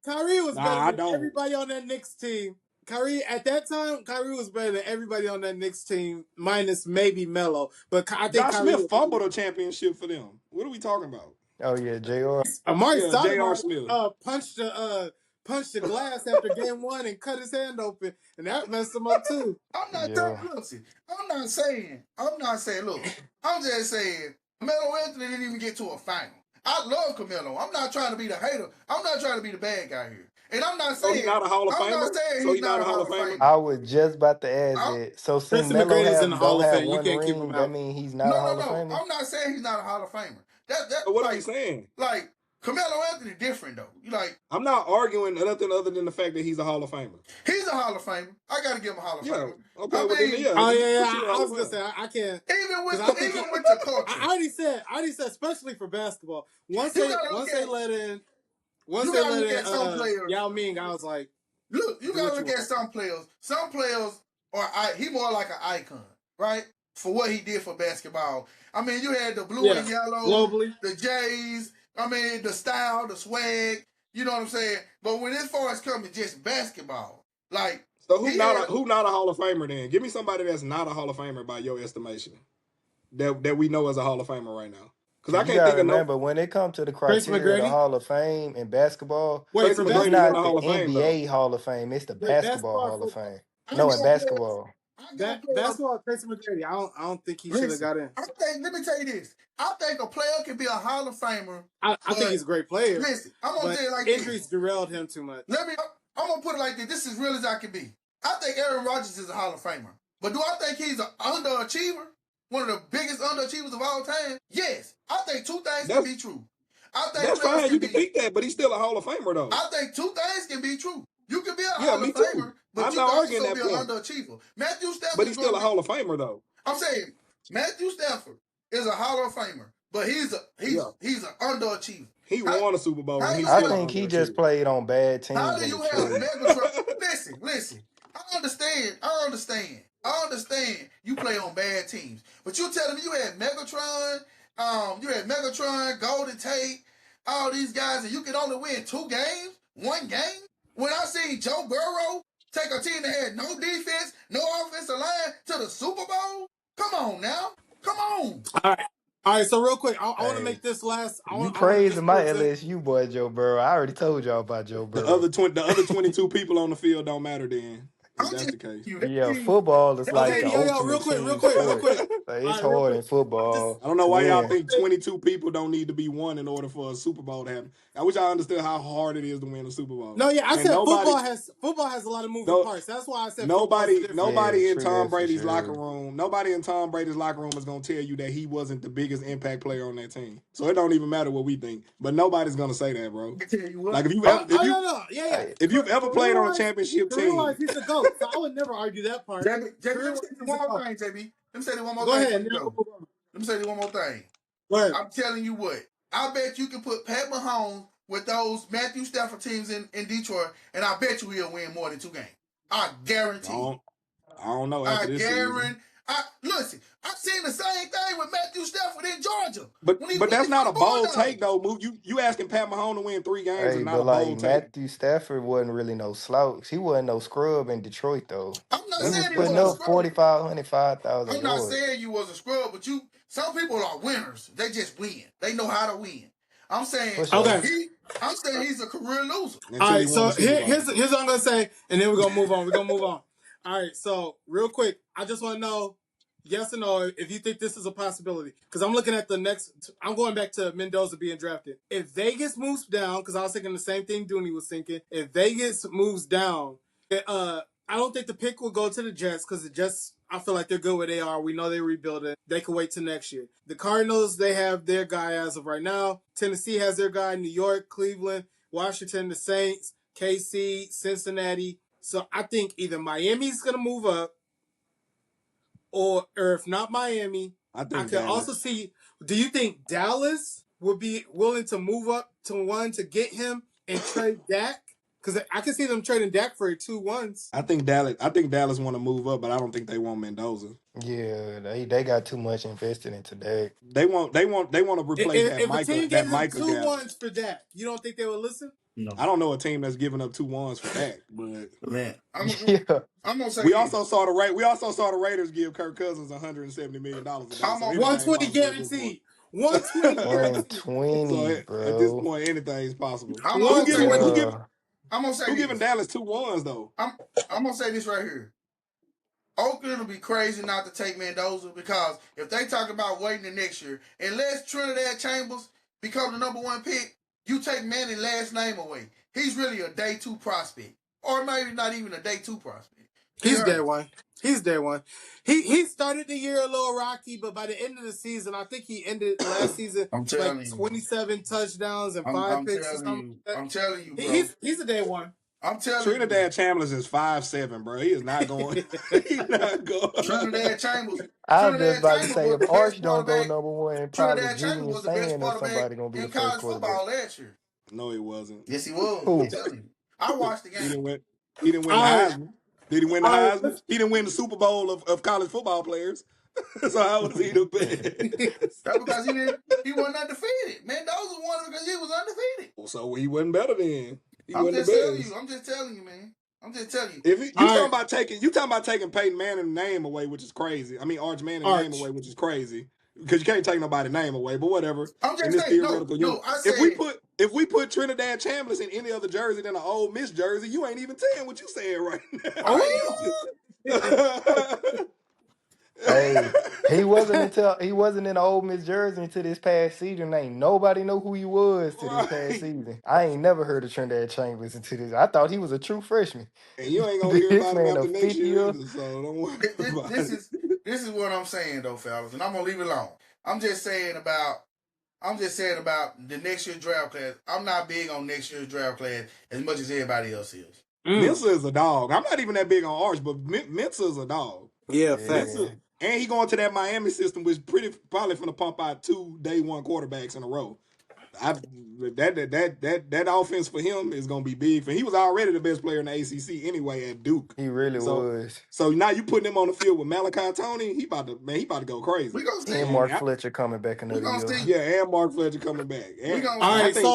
Kyrie was better than everybody on that Knicks team. At that time, Kyrie was better than everybody on that Knicks team, minus maybe Melo. But I think Josh Smith fumbled a championship for them. What are we talking about? Oh yeah, JR. J.R. Smith punched the glass after game 1 and cut his hand open, and that messed him up too. I'm not saying. Look, I'm just saying Carmelo Anthony didn't even get to a final. I love Carmelo. I'm not trying to be the hater. I'm not trying to be the bad guy here. And I'm not saying he's not a Hall of Famer. He's not a Hall of Famer. I was just about to add that. So since Melo don't have one ring, that means he's not a Hall of Famer. I'm not saying he's not a Hall of Famer. What are you saying? Like, Carmelo Anthony different though. I'm not arguing nothing other than the fact that he's a Hall of Famer. He's a Hall of Famer. I gotta give him a Hall of Famer. Okay, I was gonna say I can't. Even with the culture. I already said, especially for basketball. Once they let in Yao Ming, I was like, look, you gotta look at some players. Some players he more like an icon, right? For what he did for basketball. I mean, you had the blue and yellow, globally, the Jays. I mean, the style, the swag. You know what I'm saying? But when as far as coming just basketball, like, so who not a Hall of Famer then? Give me somebody that's not a Hall of Famer by your estimation. that we know as a Hall of Famer right now? Because I You can't gotta think of no remember when it comes to the Tracy criteria of the McGrady. Hall of Fame in basketball, Wait, Tracy for it's McGrady is in basketball? the not Hall the of Fame though. NBA Hall of Fame, it's the Wait, basketball basketball or Hall of football? Fame. I No, got in players. basketball. I got players. Basketball, Tracy McGrady. I don't think he should have Listen, got in. let me tell you this. I think a player can be a Hall of Famer. I think he's a great player. Listen, I'm gonna but tell you like injuries this. derailed him too much. I'm gonna put it like this. This is real as I can be. I think Aaron Rodgers is a Hall of Famer. But do I think he's an underachiever? One of the biggest underachievers of all time? Yes. I think two things can be true. I think That's fine. You can think that, but he's still a Hall of Famer though. I think two things can be true. You can be a Yeah, Hall me of too. Famer, but I'm you not can arguing also that be an point. underachiever. Matthew Stafford But he's still a Hall of Famer though. I'm saying Matthew Stafford is a Hall of Famer, but he's an underachiever. He won a Super Bowl and he's I still an think he just underachiever. played on bad How teams do in you have Detroit. Megatron? Listen. I understand. You play on bad teams, but you telling me you had Megatron, Golden Tate, all these guys, and you could only win 2 games, 1 game. When I seen Joe Burrow take a team that had no defense, no offensive line to the Super Bowl, come on now, come on. All right. So real quick, I want to Hey, make this last. I you want to praising just my present. LSU boy Joe Burrow. I already told y'all about Joe The Burrow. other 22 people on the field don't matter then. If that's the case. Yeah, football is like Okay, the yo, ultimate real quick. team sport. Like, It's real hard quick. in football I don't know to why y'all win. think 22 people don't need to be won in order for a Super Bowl to happen. I wish I understood how hard it is to win a Super Bowl. No, yeah, I And said football has a lot of moving parts. That's why I said nobody Yeah, in true Tom that for Brady's sure. locker room, nobody in Tom Brady's locker room is gonna tell you that he wasn't the biggest impact player on that team. So it don't even matter what we think. But nobody's gonna say that, bro. Like if you've ever played on a championship team, he's the GOAT. So I would never argue that part. Let me say one more thing, JB. Let me say one more Go thing. ahead. Let me say one more thing. Go ahead. I'm telling you what. I bet you can put Pat Mahomes with those Matthew Stafford teams in Detroit, and I bet you he'll win more than 2 games. I guarantee. I don't know after this season. Listen, I've seen the same thing with Matthew Stafford in Georgia. But that's not a bold take though, Mook. You asking Pat Mahomes to win 3 games is not a bold take. Matthew Stafford wasn't really no slouch. He wasn't no scrub in Detroit though. I'm not He was saying he putting was up 4,500, 5,000 I'm not yards. saying you was a scrub, but some people are winners. They just win. They know how to win. I'm saying he's a career loser. All right, so here's what I'm gonna say, and then we're gonna move on. All right, so real quick, I just want to know, yes or no, if you think this is a possibility. Because I'm looking at I'm going back to Mendoza being drafted. If Vegas moves down, because I was thinking the same thing Dooney was thinking. If Vegas moves down, I don't think the pick will go to the Jets because the Jets, I feel like they're good where they are. We know they're rebuilding. They can wait till next year. The Cardinals, they have their guy as of right now. Tennessee has their guy. New York, Cleveland, Washington, the Saints, KC, Cincinnati. So I think either Miami's going to move up, or if not Miami, I can also see. Do you think Dallas would be willing to move up to 1 to get him and trade Dak? Because I can see them trading Dak for 2 1s. I think Dallas want to move up, but I don't think they want Mendoza. Yeah, they got too much invested into Dak. They want to replace if a team gave them 2 gap. 1s for Dak, you don't think they would listen? No. I don't know a team that's giving up 2 1s for Dak, but man, I'm gonna say we also saw the Raiders give Kirk Cousins $170 million. I'm on 120 guaranteed. 120. So bro. At this point, anything's possible. Who giving Dallas 2 1s though? I'm gonna say this right here. Oakland will be crazy not to take Mendoza, because if they talk about waiting the next year, unless Trinidad Chambers become the number 1 pick, you take Manny's last name away. He's really a day 2 prospect, or maybe not even a day 2 prospect. He's day one. He started the year a little rocky, but by the end of the season, I think he ended last season like 27 touchdowns and 5 picks or something. I'm telling you, bro. He's a day 1. I'm telling Trinidad Chambers is 5'7", bro. He is not going. He's not going. Trinidad Chambers. I was just about to say, if Arch don't go number 1, probably Junior Sand or somebody gonna be the first quarterback. Last year. No, he wasn't. Yes, he was. I'm telling you. I watched the game. He didn't win the Heisman. Did he win the Heisman? He didn't win the Super Bowl of college football players. So how was he the best? That's because he wasn't undefeated. Mendoza won because he was undefeated. Well, so he wasn't better then. I'm just telling you, man. I'm just telling you. If you talking about taking Peyton Manning's name away, which is crazy. I mean Arch Manning's name away, which is crazy. because you can't take nobody's name away, but whatever. I'm In just this saying, theoretical no, universe, I if we put Trinidad Chambliss in any other jersey than an Ole Miss jersey, you ain't even saying what you saying right now. Oh, Hey, he wasn't in the Ole Miss jersey until this past season. Ain't nobody know who he was to this past Right. season. I ain't never heard of Trinidad Chambers until this. I thought he was a true freshman. And you ain't gonna hear This about him man a after next fifth year year. either, so don't worry about this it. is this is what I'm saying though, fellas, and I'm gonna leave it alone. I'm just saying about the next year's draft class. I'm not big on next year's draft class as much as everybody else is. Mensa is a dog. I'm not even that big on Arch, but Mensa is a dog. yeah, facts. Mensa, Yeah, and he going to that Miami system, which probably finna pump out 2 day one quarterbacks in a row. That offense for him is gonna be big. He was already the best player in the ACC anyway at Duke. he really So was. so now you putting him on the field with Malachi Tony, he about to go crazy. We gonna And see. Mark And Fletcher coming back We another gonna year. see. yeah, and Mark Fletcher coming back. We And, gonna All and see. I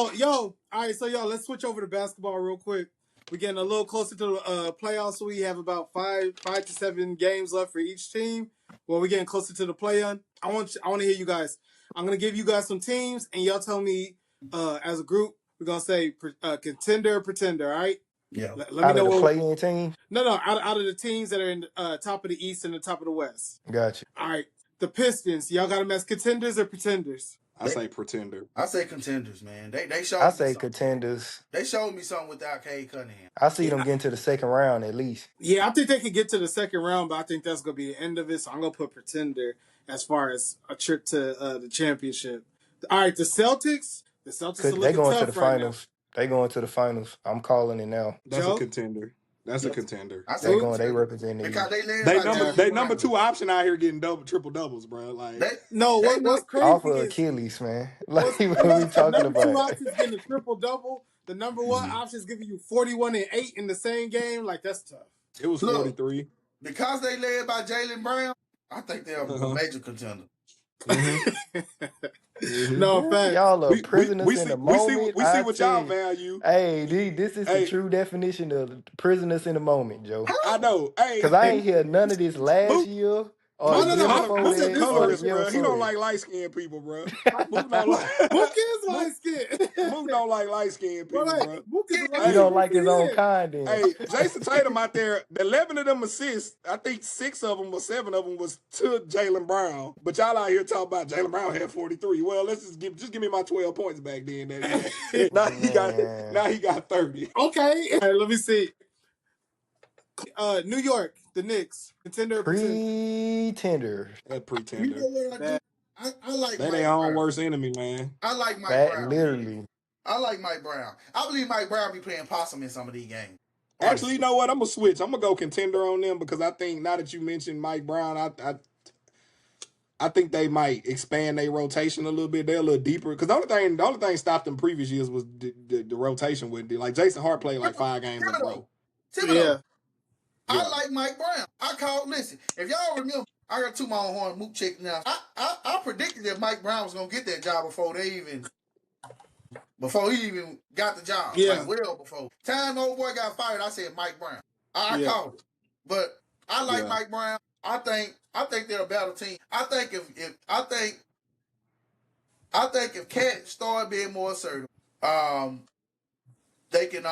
right, think so y'all, let's switch over to basketball real quick. We're getting a little closer to the playoffs. So we have about five to 7 games left for each team. Well, we're getting closer to the play-in. I want to hear you guys. I'm gonna give you guys some teams, and y'all tell me as a group. We're gonna say contender, pretender. All right. Yeah. Let me Out of know the what. play-in team, No. Out of the teams that are in top of the East and the top of the West. got you. All right. The Pistons. Y'all got them as contenders or pretenders? I say pretender. I say contenders, man. They showed I me say something. contenders. They showed me something without Cade Cunningham. I see them Yeah. getting to the second round at least. Yeah, I think they could get to the second round, but I think that's going to be the end of it. So I'm going to put pretender as far as a trip to the championship. All right, the Celtics. The Celtics are They looking going to the tough right now. finals. They going to the finals. I'm calling it now. That's Joe? a contender. That's a contender. I say They represent the because East. they led They by number Jalen they Brown. number 2 option out here getting triple doubles, bro. Like No, what's Off crazy of is Achilles, man. Like what's what crazy we is the talking number 2 about? option is getting a triple double. The number 1 option is giving you 41 and 8 in the same game. Like that's tough. it was Look, 43. because they led by Jalen Brown, I think they're a major contender. No, facts. Y'all are We prisoners in the moment. we see I what tell y'all you. value. Hey, this is the Hey, true definition of prisoners in the moment, Joe. I know. Hey, Cause I and ain't hear none of this last Mook year or the Oh Mook no, is year no. before I Mook is said that this or the first. colorist, year bro. He before don't that. like light skinned people, bro. Mook don't like Mook is light skinned. Mook don't like light skinned people, bro. Mook is the He lightest Hey, don't person like his own here. kind then. hey, Jason Tatum out there, the 11 of them assists, I think 6 of them or 7 of them was to Jalen Brown. But y'all out here talking about Jalen Brown had 43. Well, let's just give me my 12 points back then. Man. Now he got 30. Okay. All right, let me see. New York, the Knicks, contender or pretender? Pretender. That You pretender. know what I do? I like They Mike their own Brown. worst enemy, man. I like Mike That Brown. literally. I like Mike Brown. I believe Mike Brown be playing possum in some of these games. Actually, you know what? I'm gonna switch. I'm gonna go contender on them because I think now that you mentioned Mike Brown, I think they might expand their rotation a little bit. They're a little deeper because the only thing stopped them previous years was the rotation with like Jason Hart played like 5 games in a row. Yeah. I like Mike Brown. Listen, if y'all remember, I got 2 my own horn Mook check now. I predicted that Mike Brown was gonna get that job before he even got the job. Yeah. Like well before. Time old boy got fired, I said Mike Brown. I called it. But I like Mike Brown. I think they're a better team. I think if Cat start being more assertive, they can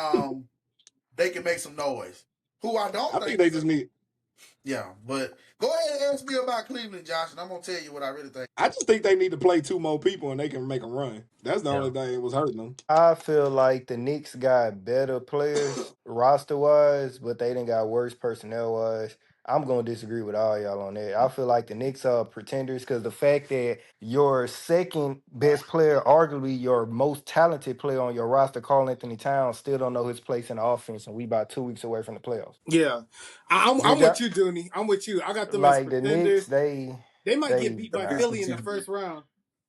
make some noise. Who I don't I think they just need. Yeah, but go ahead and ask me about Cleveland, Josh, and I'm gonna tell you what I really think. I just think they need to play 2 more people and they can make them run. That's the only thing that was hurting them. I feel like the Knicks got better players roster wise, but they didn't got worse personnel wise. I'm gonna disagree with all y'all on that. I feel like the Knicks are pretenders because the fact that your second best player, arguably your most talented player on your roster, Karl Anthony Towns, still don't know his place in the offense, and we about 2 weeks away from the playoffs. Yeah. I'm with you, Dooney. I'm with you. I got them as Like the Knicks, pretenders. They might get beat by Philly in the first round.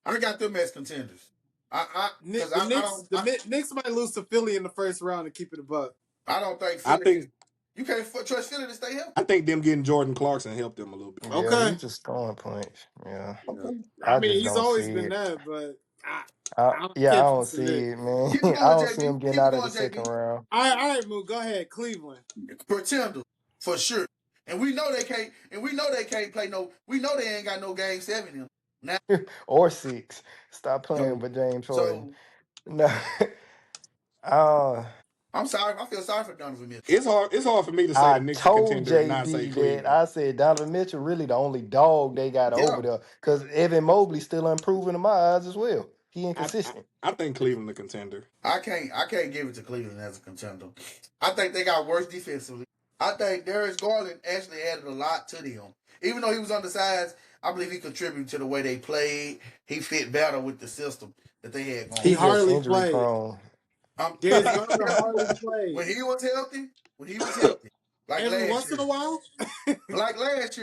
I got them as contenders. The Knicks might lose to Philly in the first round and keep it a buck. I don't think Philly. You can't trust Philly to stay healthy. I think them getting Jordan Clarkson helped them a little bit. Yeah, he's just throwing points. Yeah. I mean, he's always been that, but I don't see it, man. I don't see him getting out of the second round. All right, Mook, go ahead. Cleveland. Pretender, for sure. And we know they can't. And we know they can't play no. We know they ain't got no game 7 in them. or 6. Stop playing So, with James Harden. so No. uh, I'm sorry. I feel sorry for Donovan Mitchell. It's hard. It's hard for me to say the I Knicks a told contender and not say JB that Cleveland. I said Donovan Mitchell really the only dog they got Yeah, over there because Evan Mobley still improving in my eyes as well. He I, I inconsistent. I think Cleveland a contender. I can't give it to Cleveland as a contender. I think they got worse defensively. I think Darius Garland actually added a lot to them. Even though he was undersized, I believe he contributed to the way they played. He fit better with the system that they had He He going. just hardly injury played. prone. Darius Garland hardly played. When he was healthy, like Every last once in year, a while,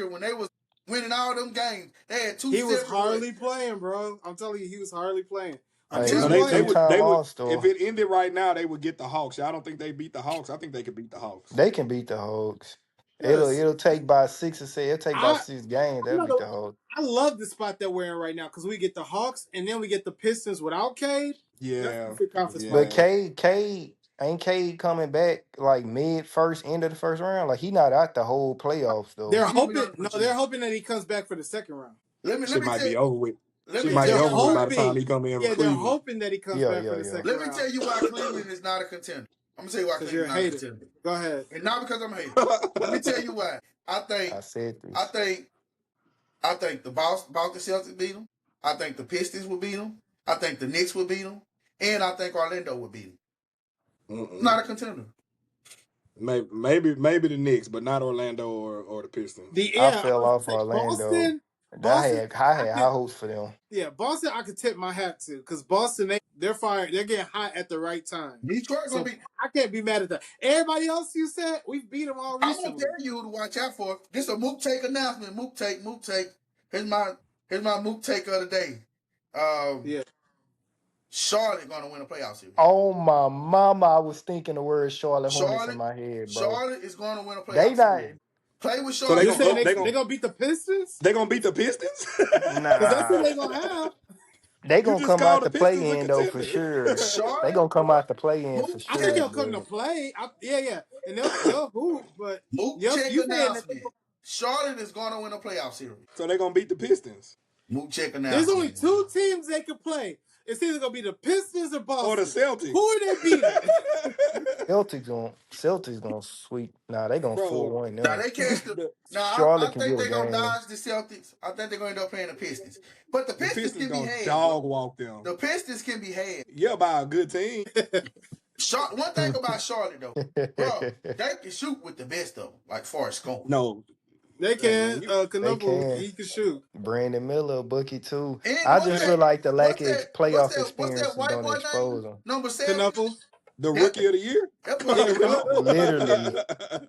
when they was winning all them games, they had he was 270. hardly playing, bro. I'm telling you, he was hardly playing. I'm But Hey, he he was telling a you. They playing. would two-time they would if All-Star. it ended right now they would get the Hawks. I don't think they beat the Hawks. I think they could beat the Hawks. They can beat the Hogs. It'll Yes, it'll take by 6 or 7. It'll take by I 6 games. you They'll know beat the Hogs. I love the spot that we're in right now because we get the Hawks and then we get the Pistons without Cade. That's Yeah, perfect conference But play. yeah. Cade ain't Cade coming back like mid first end of the first round. Like he not out the whole playoffs though. They're I'm gonna be hoping honest no, with they're you. hoping that he comes back for the second round. Let Shit me might tell be over with. let Shit me might be tell They're you over with by why. the time hoping, he come in for yeah, they're Cleveland. hoping that he comes Yeah, back yeah, for the yeah. second Let me round tell you why Cleveland is not a contender. I'm gonna tell you why because you're Cleveland a is not a hater. contender, Go ahead. and not because I'm a hater. Let me tell you why. I think I said I this. think I think the Boston Celtics beat them. I think the Pistons will beat them. I think the Knicks will beat them, and I think Orlando will beat them. Mm-mm. Not a contender. Maybe the Knicks, but not Orlando or the Pistons. I I fell was gonna off say Orlando. Boston. I Boston, had I I had could, high hopes for them. yeah, Boston. I could tip my hat to because Boston, they're fired. They're getting hot at the right time. Detroit gonna So be. I can't be mad at that. Everybody else you said we've beat them all I'm gonna recently. tell you who to watch out for. This is a Mook Take announcement. Mook Take. Here's my Mook Take of the day. Yeah, Charlotte gonna win a playoff series. Oh my mama, I was thinking the word Charlotte Hornets in Charlotte, my head, bro. Charlotte is gonna win a They playoff not series. Play with So they you're Charlotte. gonna saying up. they gonna beat the Pistons They gonna beat the Pistons. because that's who nah. they gonna have. They You gonna just come called out the the Pistons a play in though for contender. sure. They Charlotte, gonna come out the play in for Mook I think sure, check. they'll come to but play. Yeah, and they'll hoop. But Mook yep, check you saying that announcement. Charlotte is gonna win a playoff series. So they gonna beat the Pistons Mook check there's only announcement. two teams they can play. It's either gonna be the Pistons or or the Boston. Who Celtics, are they beating? Celtics gonna sweep. Nah, they gonna four bro. one Now them. they catch the. The, Now I Charlotte can think get a they're gonna game. dodge the Celtics. I think they're gonna end up playing the Pistons. But the the Pistons Pistons can be gonna had, bro. dog walk them. The Pistons can be had. Yeah, by a good team. One thing about Charlotte though, bro, they can shoot with the best of them, like far as scoring. No, They hey can. man, you They Knuckle, can. he can shoot. Brandon Miller, Bookie too. And I just feel like the lack of what's playoff that what's that experience is white gonna boy name? expose them. Number 7? Knuckle. the That rookie of the year. that boy Yeah, can yup. ball. Literally,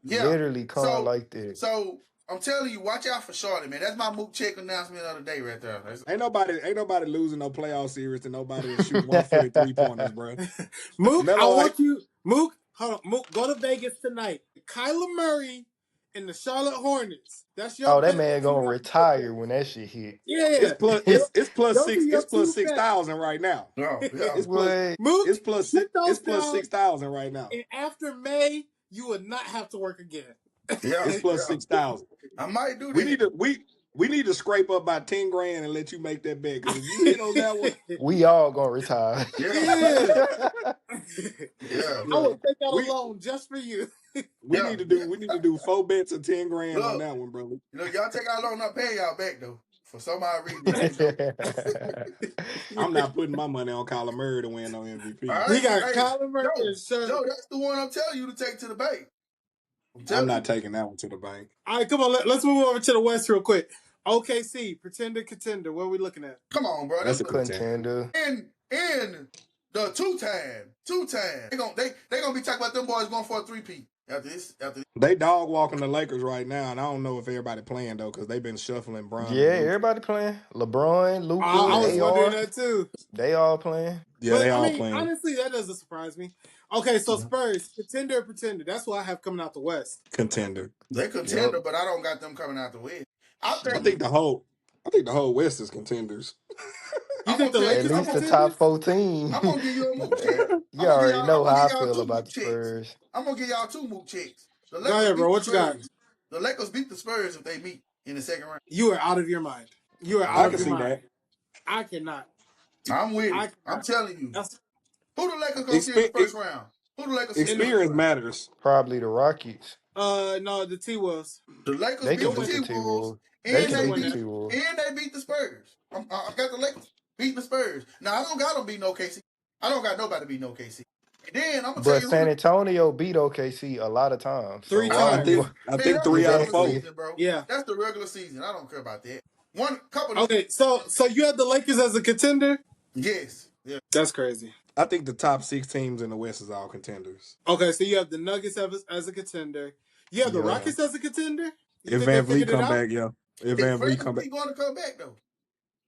Yeah. literally come So like that. so I'm telling you, watch out for Charlotte, man. That's my Mook check announcement of the day right there. Ain't nobody losing no playoff series to nobody that shoot 1 foot 3 pointers, bro. Mook, I Melo ain't. want you. Mook, hold on. Mook, go to Vegas tonight. Kyler Murray and the Charlotte Hornets. That's your Oh, that best man two gonna round robin. retire when that shit hit. It's Yeah. plus Yep. it's plus Those are six your it's plus two six best. thousand right now. Oh, yeah. It's plus What? Mook, it's plus put six it's those plus down, 6,000 right now. and after May, you would not have to work again. Yeah, It's plus yeah. 6,000. I might do We that. need to we need to scrape up by 10 grand and let you make that bet. Because if you hit on that one, We all gonna retire. Yeah, Yeah. yeah, I yeah, would take out a we loan just for you. we yeah. need to do 4 bets of 10 grand on Look, that one, brother. y'all take our loan, not paying y'all back though. For some odd reason, y'all ain't know. I'm not putting my money on Kyler Murray to win no All MVP. He right, got hey, Kyler Murray and Joe, Charlotte. that's the one I'm telling you to take to the bank. I'm I'm telling not you. taking that one to the bank. All right, come on. Let's move over to the West real quick. OKC, pretender, contender. What are we looking at? Come on, bro. That's a contender. Contender. In the two-time. They gonna be talking about them boys going for a 3-peat after this. They dog walking the Lakers right now, and I don't know if everybody playing though, because they've been shuffling Bron Yeah, and Luka. everybody playing. LeBron, I was Luca, wondering AR, that too. they all playing. Yeah, But they I all mean, playing. honestly, that doesn't surprise me. Okay, so Spurs, contender or pretender? That's what I have coming out the West. Contender. They contender, but I don't got them coming out the West. I I think think the whole West is contenders. You I'm gonna think the tell At you. Lakers are least the top contenders? 14. I'm gonna give you a Mook check. You already I'm know gonna how give I y'all feel 2 about Mook the checks. Spurs. I'm gonna give y'all 2 Mook checks. The Go Lakers ahead, beat bro. the What you got? Spurs. The Lakers beat the Spurs if they meet in the second round. You are out of your mind. You are I out can of your see mind. that. I cannot. I'm with I it. I'm cannot. telling you. That's Who the Lakers gonna see in the first round? Who the Lakers see in the first Experience round? matters. Probably the Rockets. no, the T-Wolves. The Lakers They beat could They'll the win. beat the T-Wolves, T-Wolves. They and Yeah, could they'll they beat win the beat that. T-Wolves. the Spurs. I got the Lakers beating the Spurs. Now I don't got them beating OKC. I don't got nobody beating OKC. And then I'm gonna tell But you San who. Antonio beat OKC a lot of times. 3 So Well, I why times. think you I man, think that's the 3 out of regular 4. exactly? season, bro. Yeah. That's the regular season. I don't care about that. One couple of Okay, so you have the Lakers as a contender? yes, yeah. That's crazy. I think the top 6 teams in the West is all contenders. Okay, so you have the Nuggets as a contender. You have the Yeah. Rockets as a contender? You If think they Van Vliet figured it come out? back, yeah. If If Van Fred Vliet come back. going to come back though.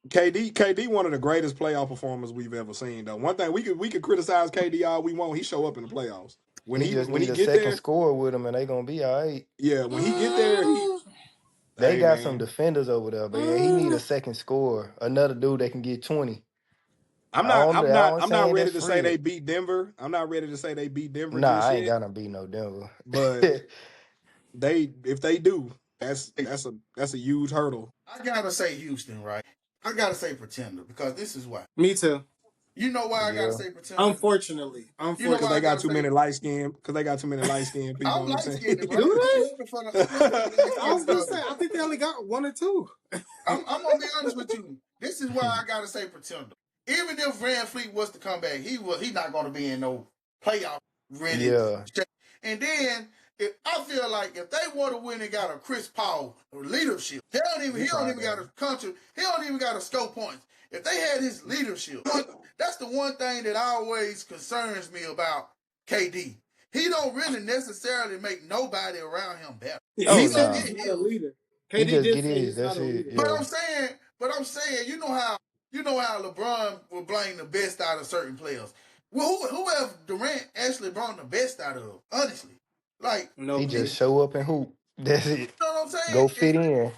KD one of the greatest playoff performers we've ever seen though. One thing we could criticize KD all we want, he show up in the playoffs. When He he just when need he a get second there, score with him and they gonna be all right. yeah, when he get there, They hey got some man. defenders over there, but yeah, he need a second score. Another dude that can get 20. I don't I'm not saying ready that's to say Fred. they beat Denver. I'm not ready to say they beat Denver Nah, just I ain't yet. got to beat no Denver. But if they do, that's a huge hurdle. I gotta say Houston, right? I gotta say Pretender because this is why. Me too. You know why I gotta Yeah. say Pretender? Unfortunately. You know Because why they I got gotta too say many light skinned people, I'm you know what light I'm skinned, saying? bro. Do I'm they? looking for the light I was skinned gonna brother. say I think they only got 1 or 2. I'm gonna be honest with you. This is why I gotta say Pretender. Even if Van Fleet was to come back, he not gonna be in no playoff ready. Yeah. And then I feel like if they would have went and got a Chris Paul leadership, he don't even got a country, he don't even got a scope points. If they had his leadership, that's the one thing that always concerns me about KD. He don't really necessarily make nobody around him better. He Oh, said nah. he's not a leader. He KD just did get say his. he's not That's a it. leader. Yeah. But I'm saying, you know how LeBron will blame the best out of certain players. Well, who have Durant actually brought the best out of? Honestly, like He Nobody. just show up and hoop. That's it. you know what I'm saying? Go fit in.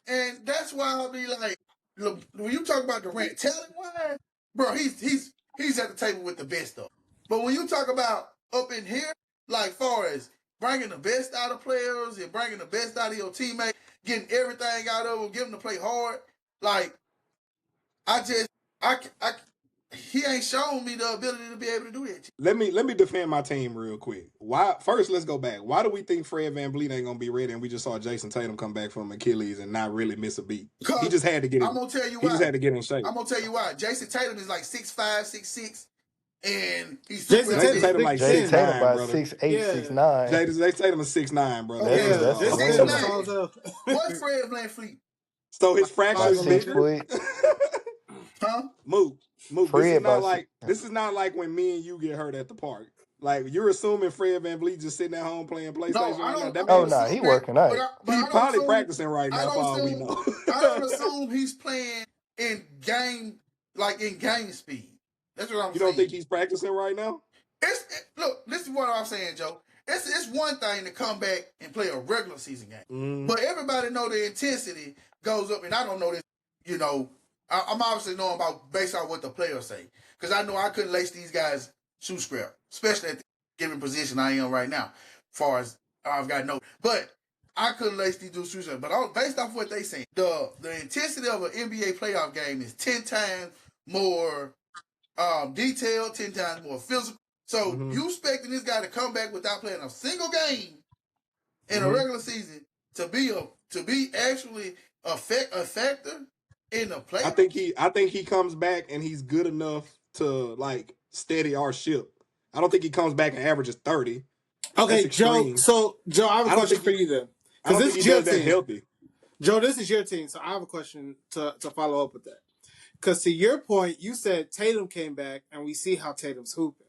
And that's why I'll be like, look, when you talk about Durant, talent wise, bro, he's at the table with the best though. But when you talk about up in here, like far as bringing the best out of players and bringing the best out of your teammates, getting everything out of them, getting them to play hard, like I he ain't shown me the ability to be able to do that. Let me defend my team real quick. Why? First, let's go back. Why do we think Fred VanVleet ain't gonna be ready? And we just saw Jason Tatum come back from Achilles and not really miss a beat. He just had to get. I'm gonna tell you He why. just had to get in shape. I'm gonna tell you why. Jason Tatum is like 6'5", 6'6", and he's Jason super Jason Tatum Tatum like Jason 6'9", Tatum by brother. 6'8", Yeah. 6'9". Jason Tatum is 6'9", brother. Okay, That's Jason a Tatum wing. is tall as hell. What's Fred VanVleet? So his By fractures 6 bigger. foot. Huh? Mook. Fred by 6. This is not like when me and you get hurt at the park. Like you're assuming Fred VanVleet just sitting at home playing PlayStation No, I right now. don't. That I Oh, don't man, nah, he assume that. working out. But he I don't probably assume. practicing right I now for don't all we assume. know. I don't assume he's playing in game speed. That's what I'm You saying. don't think he's practicing right now? Look. This is what I'm saying, Joe. It's one thing to come back and play a regular season game, Mm. but everybody know the intensity goes up, and I don't know this. You know, I'm obviously knowing about based on what the players say, because I know I couldn't lace these guys shoe scrap, especially at the given position I am right now. As far as I've got no, but I couldn't lace these dudes shoe scrap. But based off what they saying, the intensity of an NBA playoff game is 10 times more detailed, 10 times more physical. So you expecting this guy to come back without playing a single game in a regular season to be actually a factor in the playoffs? I think he comes back and he's good enough to like steady our ship. I don't think he comes back and averages 30. Okay, That's Joe. extreme. So, Joe, I have a I don't question think for he- you then. I don't Because think this he is your does that team. healthy. Joe, this is your team. So I have a question to follow up with that. Because to your point, you said Tatum came back, and we see how Tatum's hooping.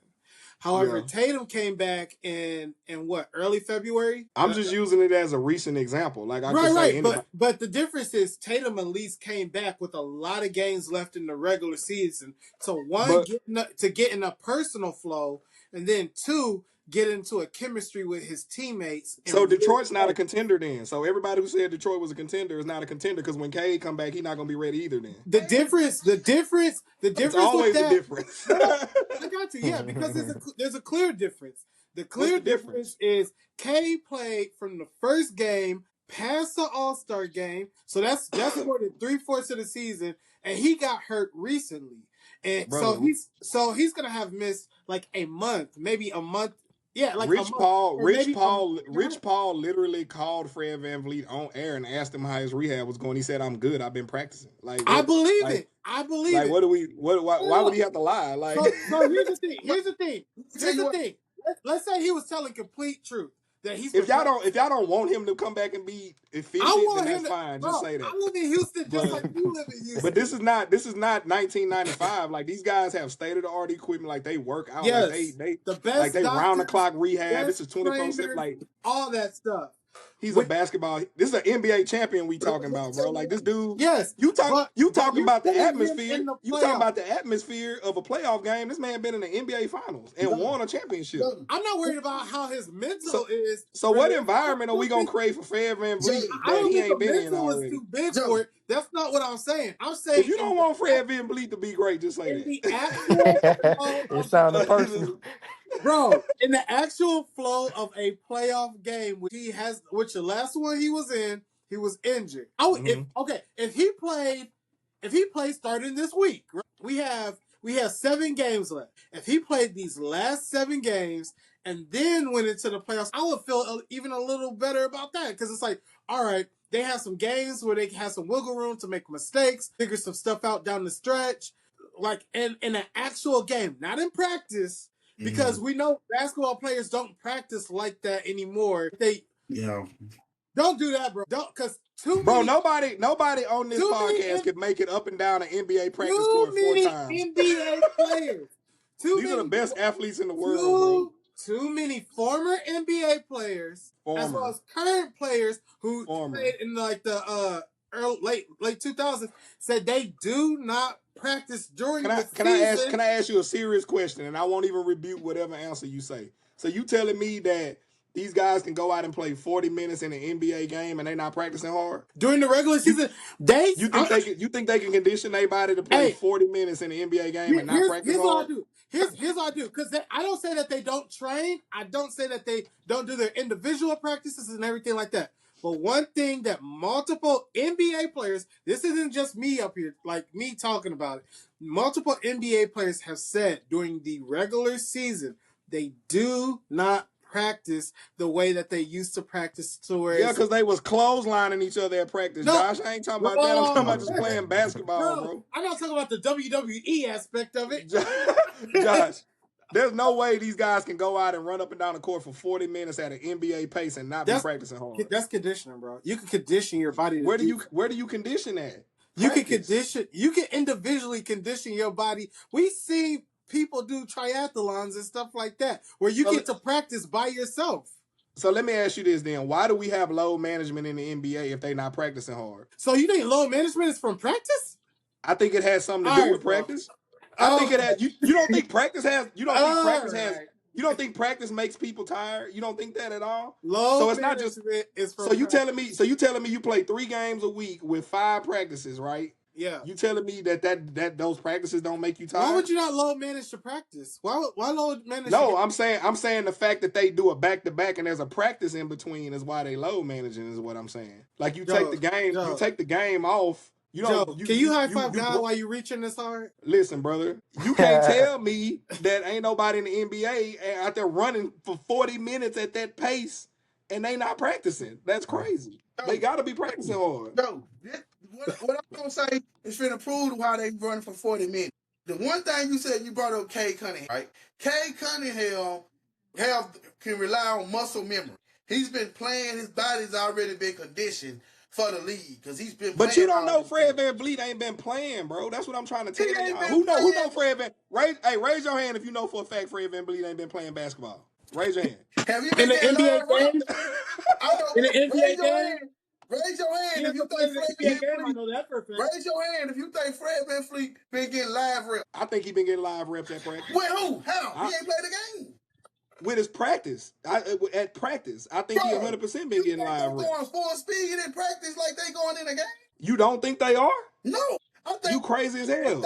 However, Yeah. Tatum came back in what, early February? I'm just using it as a recent example. Like I could say Right. anybody. But the difference is Tatum at least came back with a lot of games left in the regular season. So one, get in a personal flow, and then two, get into a chemistry with his teammates. So Detroit's not a contender then. So everybody who said Detroit was a contender is not a contender because when Cade come back, he's not gonna be ready either. Then The difference it's always with a that, difference. No, I got you. Yeah, because there's a clear difference. The clear difference is K played from the first game past the All-Star game, so that's more than 3/4 of the season, and he got hurt recently, and brother. so he's gonna have missed like a month, maybe a month. Yeah, like a Rich month Paul, or maybe a month. Rich Paul literally called Fred VanVleet on air and asked him how his rehab was going. He said, "I'm good. I've been practicing." Like I what? believe Like it. I believe like it. what do we? What? Why would Look, he have to lie? Like so here's the thing. But Here's the thing. tell Here's you the what, thing. Let's say he was telling complete truth that he's been if practicing. y'all don't want him to come back and be I efficient, then want him that's to, fine. Just bro. say that. I live in Houston just But like you live in but Houston. this is not 1995. Like these guys have state of the art equipment. Like they work out. Like Yes, the like best they round the doctors, clock rehab. This best is 24/7. trainers, Like all that stuff. he's a With basketball. This is an NBA champion we let talking me about, tell bro. you Like what. this dude. yes, You but talking you're about the putting him atmosphere. in the You talking playoff. about the atmosphere of a playoff game. This man been in the NBA finals and No, won a championship. no, I'm not worried about how his mental So is so for what this. environment are we gonna Think, create for Fred Joe, VanVleet I that don't he think the ain't been in mental is already? too big for Joe, it. That's not what I'm saying. I'm If saying you don't want Fred VanVleet to be great, just say in the that. actual flow It of the sounded personal. bro, in the actual flow of a playoff game, which the last one he was in, he was injured. Mhm. If he played starting this week, right? We have 7 games left. If he played these last 7 games and then went into the playoffs, I would feel even a little better about that because it's like, all right, they have some games where they have some wiggle room to make mistakes, figure some stuff out down the stretch, like in an actual game, not in practice, because we know basketball players don't practice like that anymore. They yeah, don't do that, bro. Don't, because Bro, nobody on this too podcast many could make it up and down an NBA practice too court 4 many times. NBA players. Too These are the many. best athletes in the world, bro. Too many former NBA players, as well Former. as current players who Former. played in like the late 2000s, said they do not practice during the season. Can I ask you a serious question, and I won't even rebuke whatever answer you say. So you telling me that these guys can go out and play 40 minutes in an NBA game and they not practicing hard? During the regular season, You think they can condition their body to play hey, 40 minutes in an NBA game and not practice here's what I hard? do. Here's what I do. Because I don't say that they don't train. I don't say that they don't do their individual practices and everything like that. But one thing that multiple NBA players, this isn't just me up here, like me talking about it. Multiple NBA players have said during the regular season, they do not practice the way that they used to practice. Yeah, because they was clotheslining each other at practice. No, Josh, I ain't talking about that. I'm talking about bro, just playing basketball, no, bro. I'm not talking about the WWE aspect of it. Josh, there's no way these guys can go out and run up and down the court for 40 minutes at an NBA pace and not be practicing hard. That's conditioning, bro. You can condition your body to Where do you condition that? You can condition. You can individually condition your body. We see people do triathlons and stuff like that, where you get to practice by yourself. So let me ask you this then: why do we have load management in the NBA if they not practicing hard? So you think load management is from practice? I think it has something to do with practice. I think it has. You don't think practice has? You don't think practice has? You don't think practice makes people tired? You don't think that at all? So it's not just. So you telling me? So you telling me you play 3 games a week with 5 practices, right? Yeah. You telling me that those practices don't make you tired? Why would you not load manage to practice? Why load manage? No, I'm saying the fact that they do a back to back and there's a practice in between is why they load managing is what I'm saying. Like you take the game off. You don't. Can you high five God while you reaching this hard? Listen, brother, you can't tell me that ain't nobody in the NBA out there running for 40 minutes at that pace and they not practicing. That's crazy. They got to be practicing hard. No, what I'm gonna say is finna prove why they running for 40 minutes. The one thing you said, you brought up Cade Cunningham, right? Cade Cunningham can rely on muscle memory. He's been playing. His body's already been conditioned for the league because he's been. But you don't know Fred VanVleet ain't been playing, bro. That's what I'm trying to tell you. Who know Fred Van? Raise your hand if you know for a fact Fred VanVleet ain't been playing basketball. Raise your hand. Have you been in the NBA game? In the NBA game? Raise your hand if you think Fred VanVleet. I know that for a fact. Raise your hand if you think Fred VanVleet been getting live reps. I think he been getting live reps at practice. With who? How? He ain't played the game. With his practice. At practice. I think he 100% been getting live reps. Going full speed in practice like they going in a game? You don't think they are? No. I think you crazy as hell.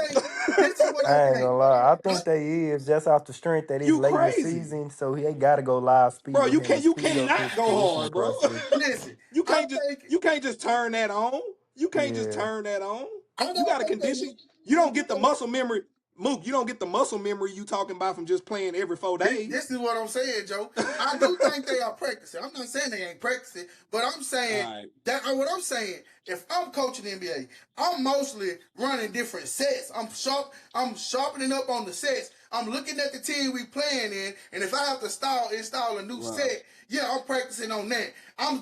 I ain't gonna lie. I think they is just off the strength that he's late in the season, so he ain't got to go live speed. Bro, you cannot go hard, bro. Listen, you can't just turn that on. You can't just turn that on. You got to condition. You don't get the muscle memory. Mook, you don't get the muscle memory you talking about from just playing every 4 days. This is what I'm saying, Joe. I do think they are practicing. I'm not saying they ain't practicing, but I'm saying what I'm saying, if I'm coaching the NBA, I'm mostly running different sets. I'm sharpening up on the sets. I'm looking at the team we playing in, and if I have to install a new set, yeah, I'm practicing on that. I'm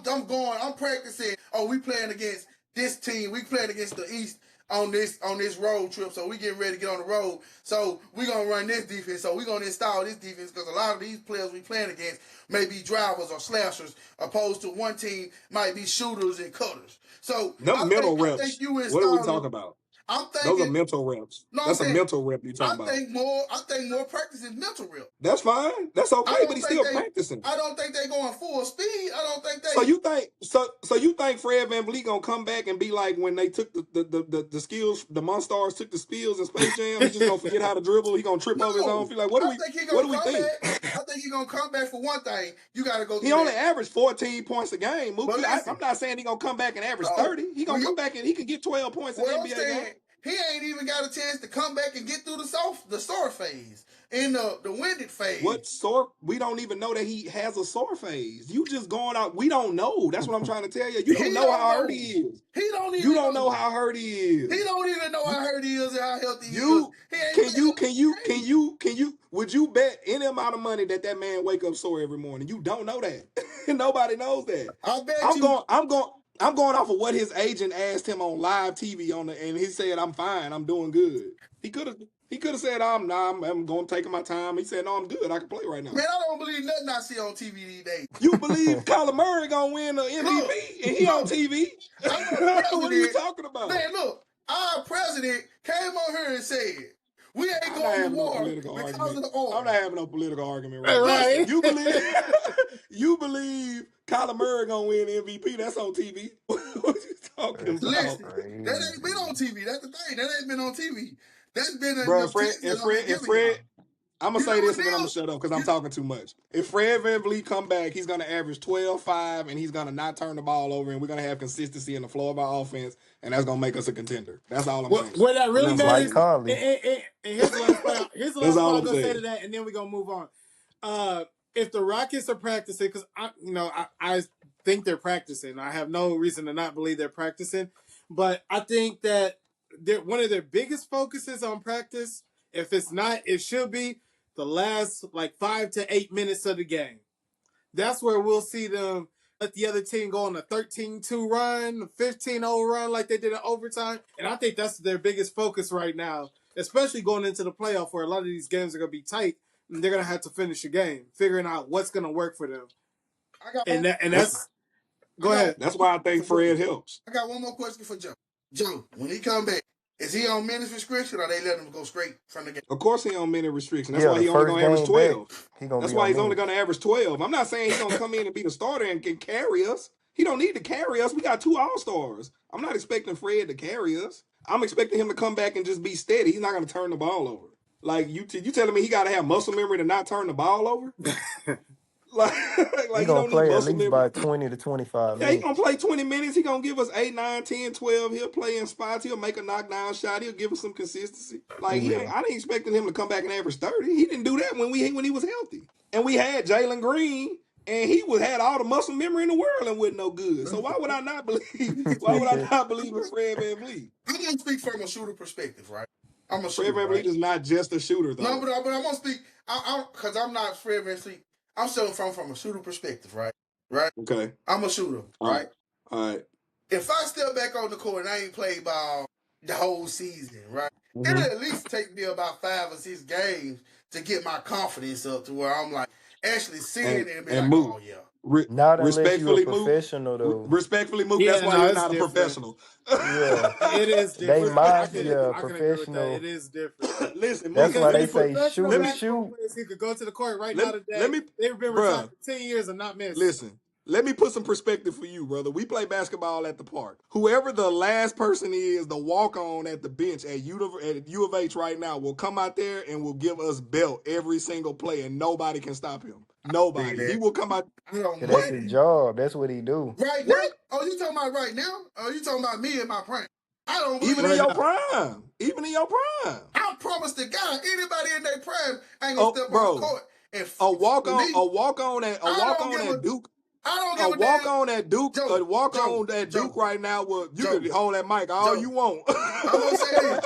practicing. Oh, we playing against this team. We playing against the East on this road trip, so we getting ready to get on the road. So we gonna run this defense. So we gonna install this defense because a lot of these players we playing against may be drivers or slashers, opposed to one team might be shooters and cutters. So them mental reps. I think you install. What are we talking about? I'm thinking those are mental reps. No, that's a mental rep you talking about. I think more practice is mental rep. That's fine. That's okay, but he's still practicing. I don't think they're going full speed. I don't think they. So you think Fred VanVleet gonna come back and be like when they took the skills, the Monstars took the spills in Space Jam? He's just gonna forget how to dribble. He gonna trip over his own feet. Like what do we think? I think he's gonna come back for one thing. You gotta go. He only averaged 14 points a game. I'm not saying he gonna come back and average 30. He gonna come back and he can get 12 points in the NBA game. He ain't even got a chance to come back and get through the sore phase in the winded phase. What sore? We don't even know that he has a sore phase. You just going out. We don't know. That's what I'm trying to tell you. You don't know how hurt he is. You don't know how hurt he is. He don't even know how hurt he is and how healthy he is. Can you? Would you bet any amount of money that man wake up sore every morning? You don't know that. Nobody knows that. I bet I'm going off of what his agent asked him on live TV and he said, "I'm fine. I'm doing good." He could have said, I'm going to take my time. He said, "No, I'm good. I can play right now." Man, I don't believe nothing I see on TV these days. You believe Kyler Murray gonna win the MVP and he on TV? What are you talking about? Man, look, our president came on here and said, "We ain't going to war because of the oil." I'm not having no political argument right now. You believe Kyler Murray gonna win MVP? That's on TV. What you talking about? Listen, that ain't been on TV. That's the thing. That ain't been on TV. That's been a Fred. I'm gonna say this and then I'm gonna shut up because I'm talking too much. If Fred VanVleet come back, he's gonna average 12-5 and he's gonna not turn the ball over and we're gonna have consistency in the flow of our offense and that's gonna make us a contender. That's all I'm saying. What that really matters. And here's the last part I'm gonna say to that, and then we're gonna move on. If the Rockets are practicing, because I think they're practicing. I have no reason to not believe they're practicing, but I think that one of their biggest focuses on practice, if it's not, it should be the last 5 to 8 minutes of the game. That's where we'll see them let the other team go on a 13-2 run, 15-0 run like they did in overtime. And I think that's their biggest focus right now, especially going into the playoff where a lot of these games are going to be tight and they're going to have to finish the game, figuring out what's going to work for them. Go ahead. That's why I think Fred helps. I got one more question for Joe. Joe, when he come back, is he on minutes restriction or they let him go straight from the game? Of course he on minute restriction. That's why he only going to average 12. That's why he's only going to average 12. I'm not saying he's going to come in and be the starter and can carry us. He don't need to carry us. We got 2 All-Stars. I'm not expecting Fred to carry us. I'm expecting him to come back and just be steady. He's not going to turn the ball over. Like, you telling me he got to have muscle memory to not turn the ball over? He gonna play at least by 20 to 25 minutes. Yeah, he gonna play 20 minutes. He gonna give us 8, 9, 10, 12. He'll play in spots. He'll make a knockdown shot. He'll give us some consistency. I ain't expecting him to come back and average 30. He didn't do that when he was healthy. And we had Jalen Green, and he had all the muscle memory in the world and wasn't no good. So why would I not believe? Why would I not believe in Fred VanVleet? I'm gonna speak from a shooter perspective, right? Fred VanVleet is not just a shooter, though. No, but I'm gonna speak. Because I'm not Fred VanVleet. I'm still from a shooter perspective, right? Right? Okay. I'm a shooter, right? All right. If I step back on the court and I ain't played ball the whole season, right? It'll at least take me about 5 or 6 games to get my confidence up to where I'm actually seeing it and be move. Oh yeah. Not unless you're a professional, though. Respectfully, Mook. That's why you're not a professional. Yeah, it is different. They might be a professional. It is different. Listen, that's why they say shoot. He could go to the court right now today. They've been retired for 10 years and not missed. Listen. Let me put some perspective for you, brother. We play basketball at the park. Whoever the last person is, the walk-on at the bench at U of H right now will come out there and will give us belt every single play, and nobody can stop him. Nobody. He will come out. That's his job. That's what he do. Right now? Oh, you talking about right now? Oh, you talking about me and my prime? I don't believe Even it. in Right your now. prime. Even in your prime. I promise to God, anybody in their prime ain't gonna Oh, step on the bro. court. And A for walk on me, I don't give at a Duke. I don't A give a walk damn. on at Duke, Joe, Duke Joe, right now. Well, you Joe, can hold that mic all Joe. you want. I'm gonna say this.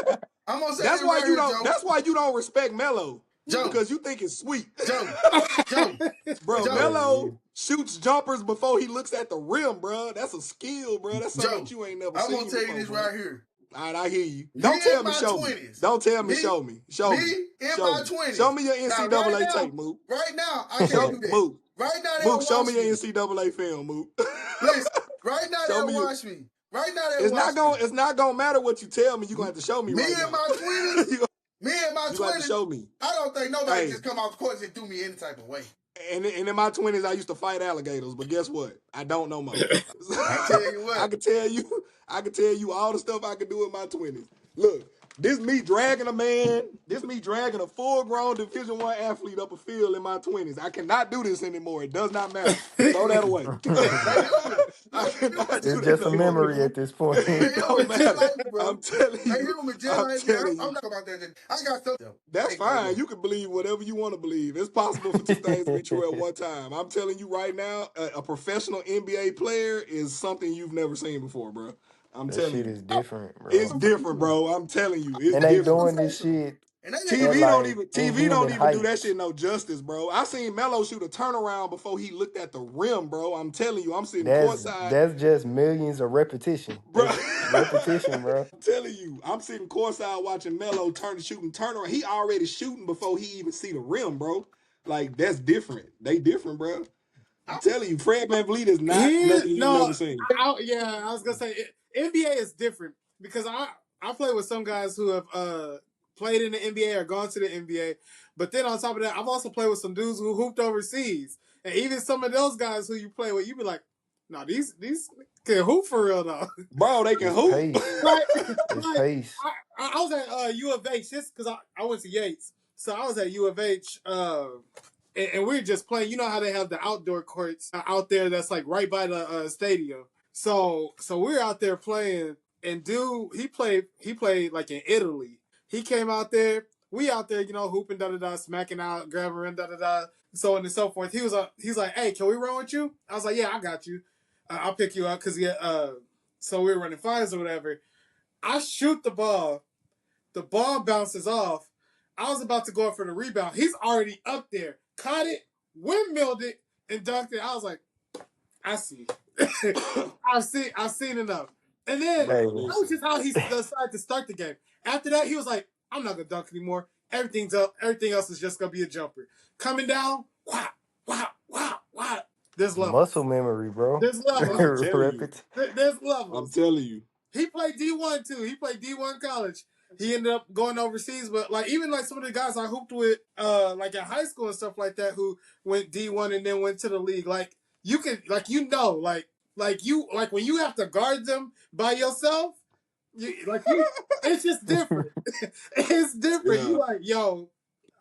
I'm gonna say That's this why right you here, don't. Joe. That's why you don't respect Melo Joe, because you think it's sweet, Joe, Joe, bro. That's Joe, Melo crazy. shoots jumpers before he looks at the rim, bro. That's a skill, bro. That's something that Joe. you ain't never I'm gonna seen tell you before, this bro. right here. All right, I hear you. Me Don't tell in me, my show me. 20s. Don't tell me, Me, show me. Show me me. in Show my me. 20s. Show me your Now, NCAA tape, Mook. right now, I can't do that. Mook. Right now, Mook, they'll show me watch your me. NCAA film, Mook. Listen, right now Show they'll me your. watch me. Right now they'll watch me. It's not gonna matter what you tell me. You're gonna have to show me Me right in now. my 20s, you me in my gonna have to 20s, show me. I don't think nobody Hey, just come off the court and do me any type of way. and in my 20s, I used to fight alligators, but guess what? I don't no more. I tell you I what. can tell you all the stuff I could do in my 20s. Look, this me dragging a man, this me dragging a full-grown Division I athlete up a field in my 20s. I cannot do this anymore. It does not matter. Throw that away. They human. I They cannot human. do It's that just a no They more. human, memory bro. at this point. They It don't human just matter. like me, bro. I'm telling They you. human just I'm like me. telling I'm you. not about that. I got something. That's Hey, hey, fine. look. You can believe whatever you want to believe. It's possible for two things to be true at one time. I'm telling you right now, a professional NBA player is something you've never seen before, bro. I'm That telling shit you. is different, It's bro. different, bro. I'm telling you. It's And they That's what I'm different. doing saying. this shit And they just at like TV don't inhuman even do that heights. shit no justice, bro. I seen Melo shoot a turnaround before he looked at the rim, bro. I'm telling you, I'm sitting courtside, That's just millions of repetition. bro. That's repetition, bro. I'm telling you, I'm sitting courtside watching Melo shooting turnaround. He already shooting before he even see the rim, bro. Like that's different. They different, bro. I'm telling you, Fred VanVleet is not He nothing you've no, never seen. yeah, I was gonna say NBA is different because I play with some guys who have played in the NBA or gone to the NBA, but then on top of that, I've also played with some dudes who hooped overseas, and even some of those guys who you play with, you be like, no, these can hoop for real though. Bro, they can It's hoop. pace. like, It's like pace. I was at U of H just because I went to Yates, so I was at U of H. And we were just playing. You know how they have the outdoor courts out there that's like right by the stadium. So we were out there playing, and dude, he played like in Italy. He came out there. We out there, hooping, da da da, smacking out, grabbing rim, da da da, so on and so forth. He's like, hey, can we run with you? I was like, yeah, I got you. I'll pick you up because so we were running fives or whatever. I shoot the ball. The ball bounces off. I was about to go up for the rebound. He's already up there. Caught it, windmilled it, and dunked it. I was like, I see. I've seen enough. And then Hey, Bro, that was listen. just how he decided to start the game. After that, he was like, I'm not gonna dunk anymore. Everything's up. Everything else is just gonna be a jumper. Coming down, wow, wow, wow, wow. There's muscle levels. memory, bro. There's levels. I'm telling you. There's I'm levels. telling you. He played D1 too. He played D1 college. He ended up going overseas, but like even like some of the guys I hooped with, like in high school and stuff like that, who went D1 and then went to the league. Like you can, like when you have to guard them by yourself, it's just different. It's different. Yeah. You like, yo,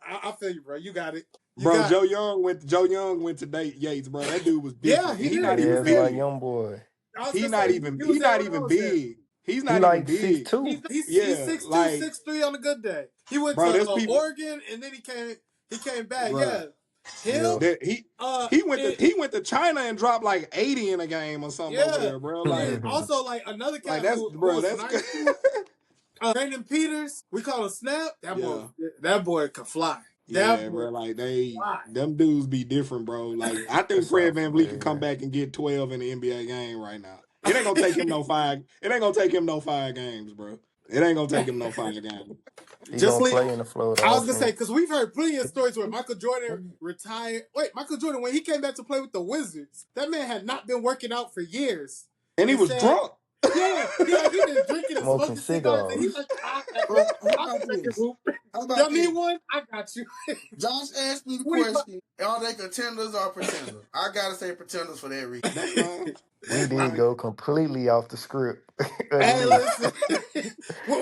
I feel you, bro. You got it. You Bro, got it. Joe Young went to date Yates, bro. That dude was Yeah, different. he And he did. not He even was Yeah, it's there. my big. young boy. I was He gonna not say even he he was there not when I even was there. big. He's He not even like six big. two. He's Yeah, 6'2", like 6'3" on a good day. He went bro, to there's people, Oregon and then he came back. bro. Yeah, Yeah. him. That And, he went to China and dropped like 80 in a game or something over yeah, there, bro. and Like also like another like cat that's who bro, was that's good. nice too. Brandon Peters. We call him Snap. Yeah. That boy could fly. That Yeah, boy bro. Like could fly. them dudes be different, bro. Like I That think Fred sounds VanVleet could come familiar. back and get 12 in the NBA game right now. It ain't gonna take him no five. It ain't gonna take him no 5 games, bro. It ain't gonna take him no 5 games. He Just gonna leave. play in the Florida I was gonna say offense. because we've heard plenty of stories where Michael Jordan retired. Wait, Michael Jordan when he came back to play with the Wizards, that man had not been working out for years, And he and was said, drunk. "Yeah, he been drinking and Smoking smoking cigars, and cigars. he's like, Who I can about make it this? hoop." How about Y'all need this? one? I got you. Josh asked me the 25 question: are they contenders or pretenders? I gotta say pretenders for that reason. That's fine. We That's did fine. go completely off the script of the Hey, league. listen.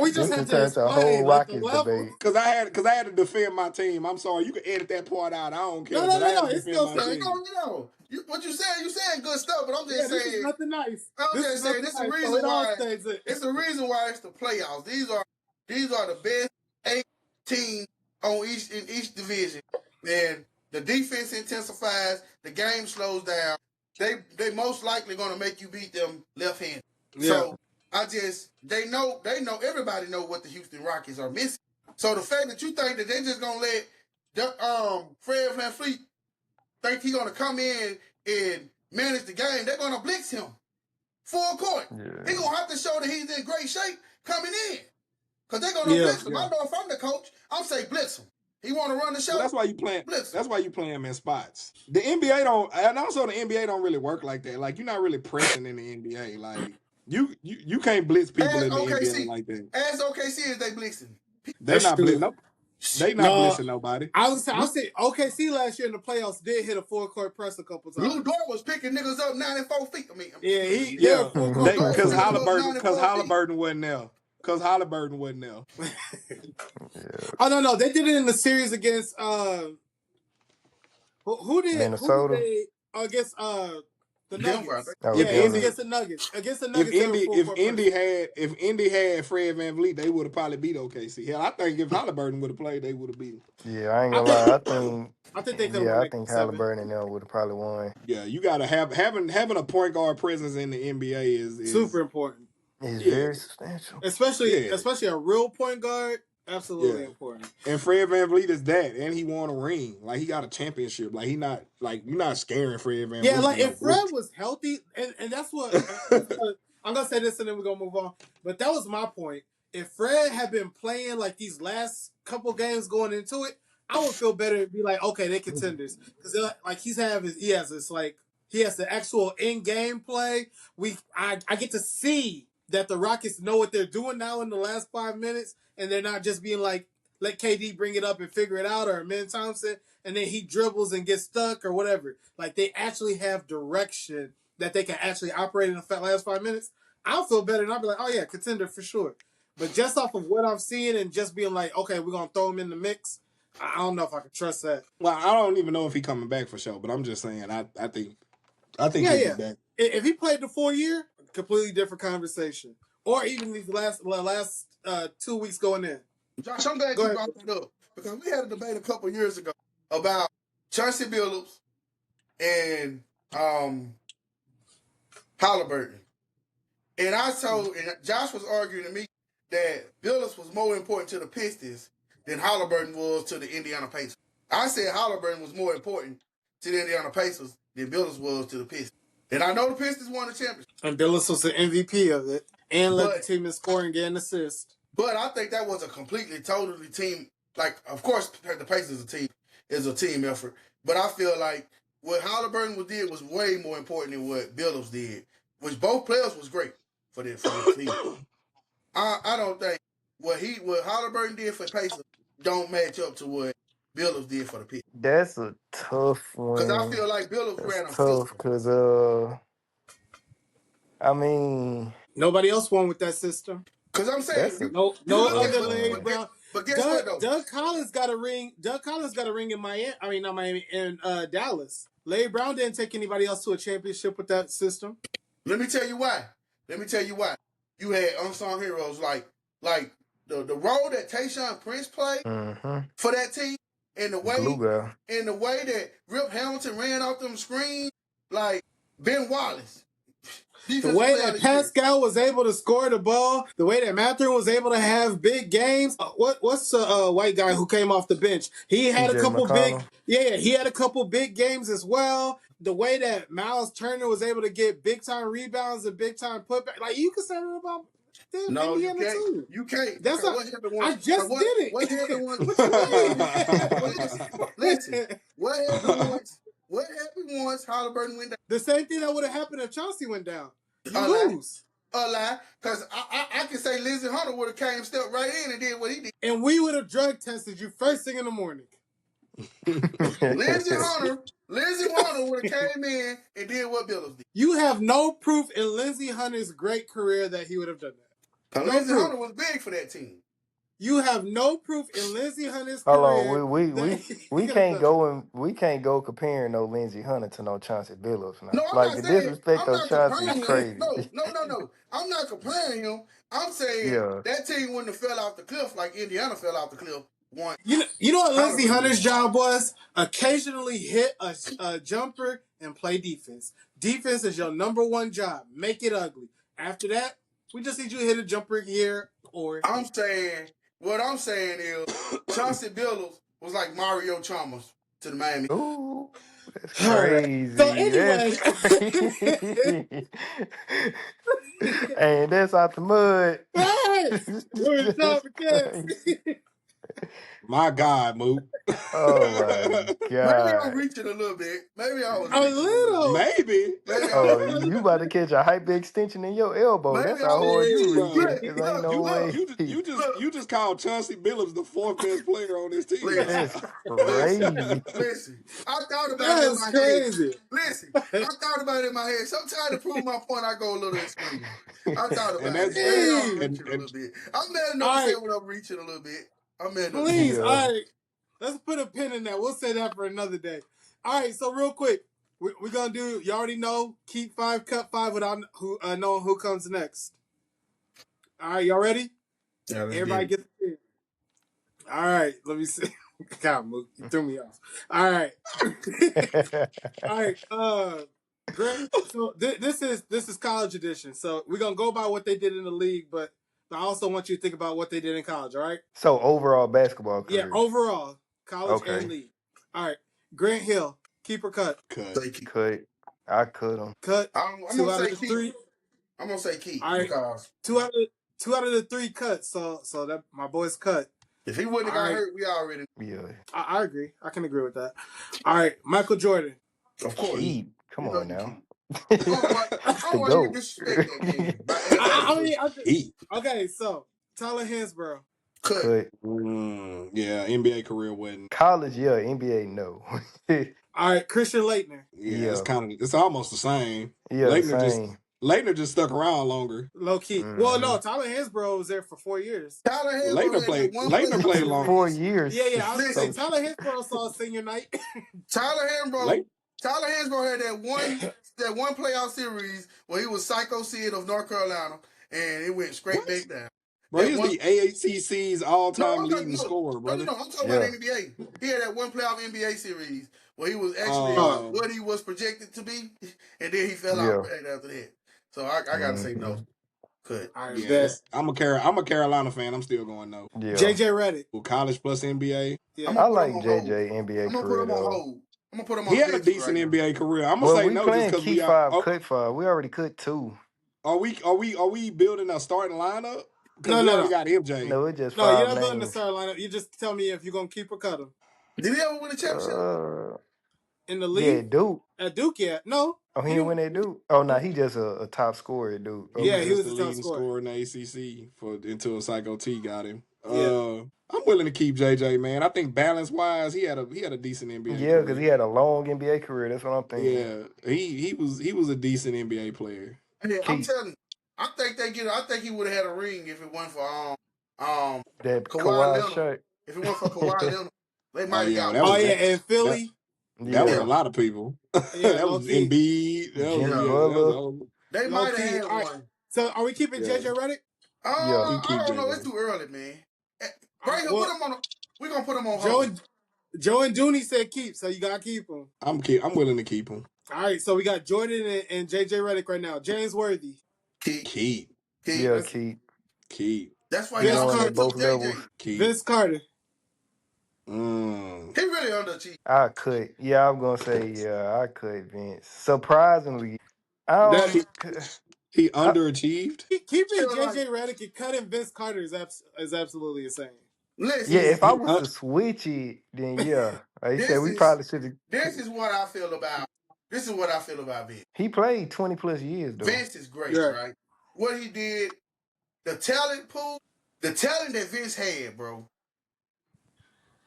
We just This have has to turned to a whole explain like the Rockets level. debate. Cause I had to defend my team. I'm sorry, you can edit that part out. I don't No, care, no, but I no, had no. to It's defend still my No, fair. team. no. You saying good stuff, but I'm Yeah, just this is saying. nothing nice. I'm This is just saying. nothing This is the nice. So reason it all why. stays in. It's the reason why it's the playoffs. These are the best 8 teams in each division, and the defense intensifies. The game slows down. They most likely going to make you beat them left-handed. Yeah. So they know everybody know what the Houston Rockets are missing. So the fact that you think that they just gonna let Fred VanVleet think he gonna come in and manage the game, they're gonna blitz him full court. Yeah. He gonna have to show that he's in great shape coming in. Cause they're gonna Yeah. blitz him. I know if I'm the coach, I'm say blitz him. He wanna run the show, Well, that's why you playing. blitz him. That's why you play them in spots. The NBA don't, and also the NBA don't really work like that. Like you're not really pressing in the NBA. Like you can't blitz people As in the NBA OKC, like that. as OKC is they blitzing. They That's not blitz. true. Nope. They not No, blitzing nobody. I'll say OKC last year in the playoffs did hit a full court press a couple Lou times. Dort was picking niggas up 94 feet. Yeah, full Lou court They Dort press. was because picking them up Halliburton 94 feet. Wasn't there. Because Halliburton wasn't there. Yeah. Oh no, they did it in the series against who did Minnesota. they against the Denver, I Nuggets? think. That was Yeah, Yeah, it was Indy. Denver. against the Nuggets. Against the If Nuggets, they were full court press. Indy had Fred VanVleet, they would have probably beat OKC. Hell, I think if Halliburton would have played, they would have beat him. Yeah, I ain't I gonna think lie. I think I think they could have won yeah, I that think game 7. Halliburton and them would have probably won. Yeah, you gotta having a point guard presence in the NBA is Super important. It's yeah, very substantial. Especially yeah, a real point guard. Absolutely yeah. important. And Fred VanVleet is that, and he won a ring. Like he got a championship. Like he not like you're not scaring Fred VanVleet. Yeah, like No if Fred blitz. was healthy, and that's what I'm gonna say this, and then we're gonna move on. But that was my point. If Fred had been playing like these last couple games going into it, I would feel better and be like, okay, they contenders because like he has this like he has the actual in game play. I get to see that the Rockets know what they're doing now in the last 5 minutes, and they're not just being like let KD bring it up and figure it out, or Amin Thompson, and then he dribbles and gets stuck or whatever. Like they actually have direction that they can actually operate in the last 5 minutes. I'll feel better and I'll be like, oh yeah, contender for sure. But just off of what I'm seeing and just being like, okay, we're gonna throw him in the mix. I don't know if I can trust that. Well, I don't even know if he coming back for sure, but I'm just saying I think Yeah, he'll yeah. be back. If he played the full year, completely different conversation. Or even these last 2 weeks going in. Josh, I'm glad Go you ahead. brought that up because we had a debate a couple years ago about Chauncey Billups and Halliburton. And Josh was arguing to me that Billups was more important to the Pistons than Halliburton was to the Indiana Pacers. I said Halliburton was more important to the Indiana Pacers than Billups was to the Pistons. And I know the Pistons won the championship. And Billups was the MVP of it and led the But- team in scoring and assist. But I think that was a totally team. Like, of course, the Pacers is a team effort. But I feel like what Halliburton did was way more important than what Billups did, which both players was great for the team. I don't think what Halliburton did for the Pacers don't match up to what Billups did for the Pistons. That's a tough one. Because I feel like Billups ran a That's tough system. because I mean Nobody else won with that system. Because I'm saying That's a- No look at other what- Larry but- Brown. But guess what though? Doug Collins got a ring. Doug Collins got a ring in Miami. I mean, not Miami, in Dallas. Larry Brown didn't take anybody else to a championship with that system. Let me tell you why. You had unsung heroes like the role that Tayshaun Prince played for that team, and the glue guy. that Rip Hamilton ran off them screens, like Ben Wallace. The way that Pascal was able to score the ball, the way that Mathurin was able to have big games. What's the white guy who came off the bench? He had a TJ couple McConnell. he had a couple big games as well. The way that Miles Turner was able to get big time rebounds and big time putback, like you can say that about them. No, you Indiana can't. too. You can't. That's Because not- what happened I just did it. What happened once? Listen. What happened once Halliburton went down? The same thing that would have happened if Chauncey went down. You A lie. lose. a lie, because I can say Lindsey Hunter would have came, stepped right in and did what he did. And we would have drug tested you first thing in the morning. Lindsey Hunter would have came in and did what Billups did. You have no proof in Lindsey Hunter's great career that he would have done that. No Lindsey Hunter was big for that team. You have no proof in Lindsey Hunter's Hold career. on, we can't go comparing no Lindsey Hunter to no Chauncey Billups now. No, I'm like not the saying disrespect I'm of not Chauncey is comparing him. crazy. No. I'm not comparing him. I'm saying that team wouldn't have fell off the cliff like Indiana fell off the cliff once. You know what Lindsey Hunter's job was? Occasionally hit a jumper and play defense. Defense is your number one job. Make it ugly. After that, we just need you to hit a jumper here or. What I'm saying is Chauncey Billups was like Mario Chalmers to the Miami. Ooh, that's crazy. So anyway, and that's out the mud. My God, Mook. Oh my God. Maybe I'm reaching a little bit. Maybe I was a little. Maybe. Oh, you about to catch a hyper extension in your elbow. Maybe that's how hard you reach bro. it. Ain't no way. You just called Chauncey Billups the fourth best player on this team. That's crazy. Listen, I thought about it in my head. Listen, I thought about it in my head. Sometimes to prove my point, I go a little extreme. I thought about it. I'm reaching a little bit. I'm mad enough to say when I'm reaching a little bit. Please, all right. Let's put a pin in that. We'll say that for another day. All right, so real quick, we're going to do, you already know, keep 5, cut 5 without knowing who comes next. All right, y'all ready? Yeah, everybody get the pin. All right, let me see. God, Mook, you threw me off. All right. All right, Greg, so this is college edition. So we're going to go by what they did in the league, but I also want you to think about what they did in college, all right? So overall basketball career. Yeah, overall, college and league. All right, Grant Hill, keep or cut? Cut. I cut him. Cut. I'm gonna say keep. I'm gonna say keep. All right, because two out of the 3 cuts. So that my boy's cut. If he wouldn't have got hurt, we already. Yeah. I agree. I can agree with that. All right, Michael Jordan. Of course. Keep. Come on now. I don't want you to disrespect that game. Okay, so Tyler Hansborough. Cut. Yeah, NBA career wasn't. College, yeah. NBA, no. All right, Christian Laettner. Yeah, it's almost the same. Yeah, Laettner just stuck around longer. Low key. Well, no, Tyler Hansborough was there for 4 years. Laettner played longer. 4 years. Yeah. I was gonna say Tyler Hansborough saw senior night. Tyler Hansborough had that one playoff series where he was Psycho Sid of North Carolina, and it went straight back down. Bro, he's the AACC's all-time leading scorer, brother. No, I'm talking about NBA. He had that one playoff NBA series where he was actually what he was projected to be, and then he fell out right after that. So I gotta say no. Cut. Yeah. I'm a Carolina fan. I'm still going no. Yeah. JJ Redick. Well, college plus NBA. Yeah. I like JJ NBA career though. I'm gonna put him on. He had a decent NBA career. I'm gonna say no just because we are cut 5. We already cut 2. Are we building a starting lineup? No. We already got MJ. No, it's just you're not building the starting lineup. You just tell me if you're gonna keep or cut him. Did he ever win a championship? In the league? Yeah, Duke. At Duke, yeah. No. Oh, he didn't win at Duke? Oh, no, he just a top scorer at Duke. Yeah, he was the top leading scorer in the ACC until Psycho T got him. Yeah. I'm willing to keep JJ, man. I think balance-wise, he had a decent NBA career. Yeah, because he had a long NBA career. That's what I'm thinking. Yeah, he was a decent NBA player. Yeah, I'm telling you. I think he would have had a ring if it went for that Kawhi shirt. If it went for Kawhi Leonard, they might have got. And Philly. That was a lot of people. That was Embiid. They might have had one. So are we keeping JJ Redick? I don't know. It's too early, man. Right here, we're gonna put him on hold. Joe and Dooney said keep, so you gotta keep him. I'm willing to keep him. All right, so we got Jordan and JJ Redick right now. James Worthy. Keep. Yeah, keep. That's why y'all at both levels. Vince Carter. He really underachieved. I could. Yeah, I'm gonna say I could, Vince. Surprisingly, he underachieved. Keeping JJ Redick and cutting Vince Carter is absolutely insane. Listen, yeah, if I was to switch it, then yeah. Like you said, we probably should have. This is what I feel about Vince. He played 20 plus years though. Vince is great, right? what he did, the talent pool, the talent that Vince had, bro.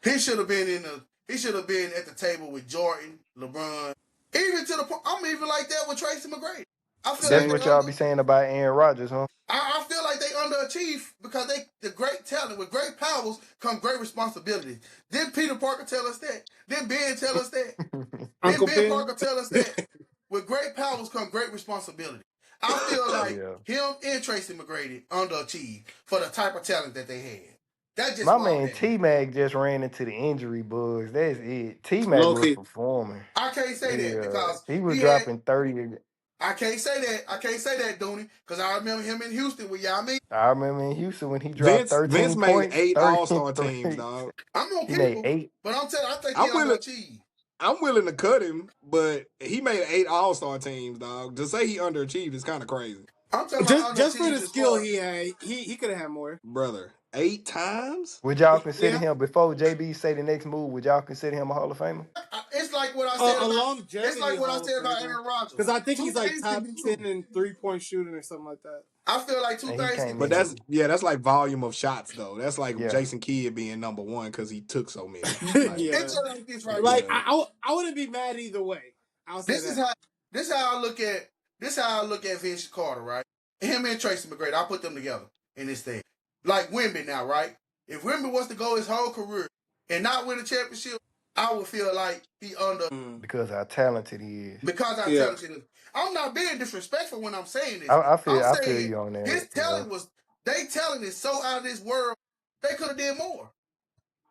He should have been He should have been at the table with Jordan, LeBron, even to the point. I'm even like that with Tracy McGrady. I feel That's like what y'all be saying about Aaron Rodgers, huh? I feel like they underachieve because the great talent with great powers come great responsibilities. Didn't Peter Parker tell us that? Didn't Ben tell us that? Didn't Uncle Ben Ben. Parker tell us that? With great powers come great responsibility. I feel like Yeah. him and Tracy McGrady underachieved for the type of talent that they had. That just My bothered man me. T Mac just ran into the injury bugs. That's it. T Mac Low was key. performing. I can't say that Yeah. because He was he had. dropping 30. I can't say that. I can't say that, Dooney, because I remember him in Houston with y'all. Me, I remember in Houston when he dropped Vince 13 made points, 8 All-Star teams, 33. dog. I'm gonna He keep made him, 8. but I'm telling. I think he I'm willing. underachieved. I'm willing to cut him, but he made 8 All-Star teams, dog. To say he underachieved is kind of crazy, I'm talking about Just for underachieved the as skill far. he had, he could have had more. brother. 8 times? Would y'all consider Yeah. him, before JB say the next move, would y'all consider him a Hall of Famer? It's like what I said A about. It's longevity like what I Hall of said about Famer. Aaron Rodgers. Because I think Two he's like things can top be 10 true. in 3-point shooting or something like that. I feel like two And he things can came be But in. true. that's like volume of shots though. That's like Yeah. Jason Kidd being number 1 because he took so many. Like, Yeah. It's just like this right Like, here. yeah. I wouldn't be mad either way. I'll say This is that. how. This how I look at. This how I look at Vince Carter, right? Him and Tracy McGrady. I put them together in this thing. Like Wemby now, right? If Wemby was to go his whole career and not win a championship, I would feel like he under Because how talented he is. because I Yeah. talented him. I'm not being disrespectful when I'm saying this. I I'm feel saying you on that. his talent was they talent is so out of this world. They could have did more.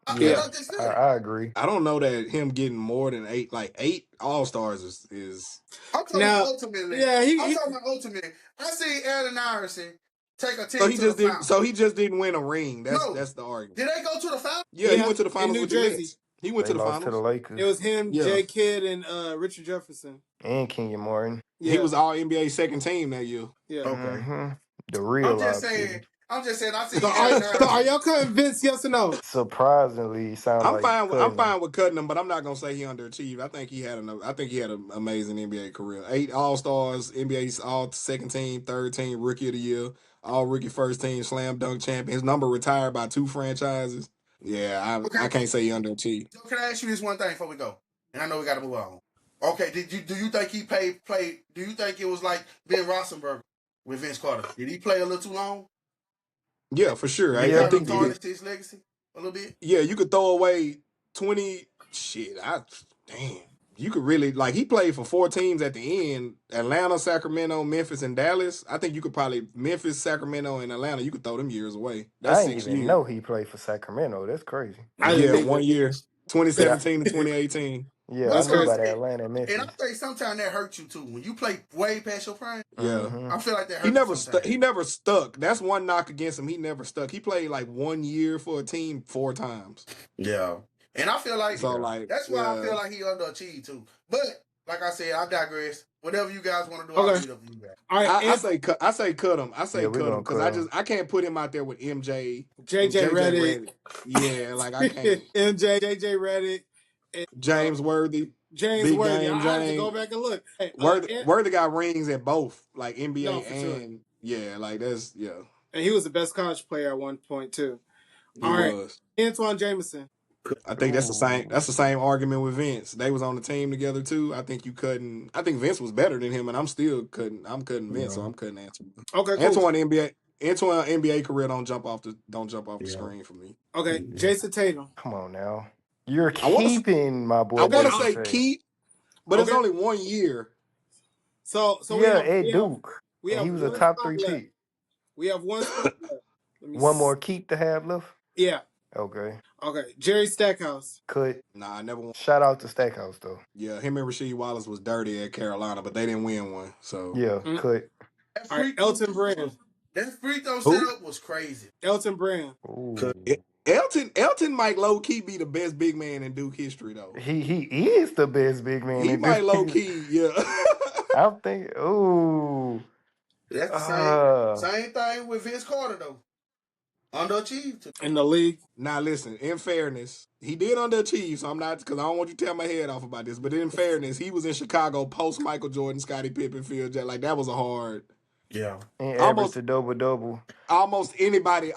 And Yeah, I just feel it. I agree. I don't know that him getting more than 8, like 8 All-Stars is I'm talking about Now, ultimately. yeah, I'm talking about ultimately. I see Allen Iverson take a so team he to the just didn't finals. so he just didn't win a ring. No. That's the argument. Did they go to the finals? Yeah, he went to the in finals New with the Jersey. Nets. He went They to the lost to the finals. Lakers. It was him, Yeah. Jay Kidd, and Richard Jefferson. And Kenyon Martin. Yeah. He was all NBA second team that year. Yeah. Okay. Mm-hmm. The real I'm just Lob saying. City. I'm just saying. I see So Allen are Iverson. y'all convinced? Yes or no? Surprisingly, sound I'm like fine. I'm cutting him. fine with cutting him, but I'm not gonna say he underachieved. I think he had an amazing NBA career. 8 All Stars, NBA's all second team, third team, rookie of the year, all rookie first team, slam dunk champion. His number retired by 2 franchises. Yeah, I Okay. can't say he underachieved. So can I ask you this one thing before we go? And I know we got to move on. Okay. Do you think he played? Do you think it was like Ben Roethlisberger with Vince Carter? Did he play a little too long? Yeah, for sure. And I Yeah, kind he of think did. tarnished his legacy a little bit? yeah, you could throw away 20 shit. Damn. You could really like he played for 4 teams at the end: Atlanta, Sacramento, Memphis, and Dallas. I think you could probably Memphis, Sacramento, and Atlanta. You could throw them years away. That's I didn't 6 even years. know he played for Sacramento. That's crazy. I Yeah, didn't Yeah. either. 1 year, Yeah, 2017 to 2018. yeah, I That's That's knew what I'm crazy. about saying. Atlanta and And I Memphis. think sometimes that hurts you too. When you play way past your prime, Yeah, Mm-hmm. I feel like that he hurts you never sometimes. He never stuck. That's one knock against him. He never stuck. He played like 1 year for a team 4 times. Yeah. And I feel like So Yeah. like, that's why I yeah. feel like he underachieved too. But like I said, I digress. Whatever you guys want to do, Okay. I'll leave it up to you guys. All right. I say cut. I say cut him. I say Yeah, we're cut him gonna because cut him. I can't put him out there with MJ and JJ Reddick. Reddick. Yeah, like I can't. MJ, JJ Reddick, and James Worthy, James big Worthy. game I have to go James. back and look. Hey, Worthy got rings at both, like NBA no, for sure. and yeah, like that's yeah. And he was the best college player at one point too. He All right, was. Antoine Jameson. I think that's the same. That's the same argument with Vince. They was on the team together too. I think you couldn't. I think Vince was better than him, and I'm still couldn't. I'm cutting Vince, so Yeah. I'm cutting Antoine. Okay, cool. Antoine NBA career don't jump off the Yeah. screen for me. Okay, Jason Tatum. Come on now. You're I want to. keeping my boy I want to Jason say Tatum. keep, but it's Okay. only 1 year. So Yeah, at Duke. we And have he was a one top spot 3 left. pick. We have one spot left. Let me One more keep to have left. Yeah. Okay. Okay. Jerry Stackhouse. Cut. Nah, I never won. Shout out to Stackhouse though. Yeah, him and Rasheed Wallace was dirty at Carolina, but they didn't win one. So Yeah, cut. All right, Elton Brand. That free throw Who? setup was crazy. Elton Brand. Ooh. Elton might low key be the best big man in Duke history though. He is the best big man He in might Duke. low key, yeah. I'm thinking, ooh. That's the same thing with Vince Carter though. Underachieved in the league. Now listen, in fairness, he did underachieve, so I'm not because I don't want you to tear my head off about this. But in fairness, he was in Chicago post Michael Jordan, Scottie Pippen, Phil Jackson. Like that was a hard. Yeah. and averaged Almost a double. almost anybody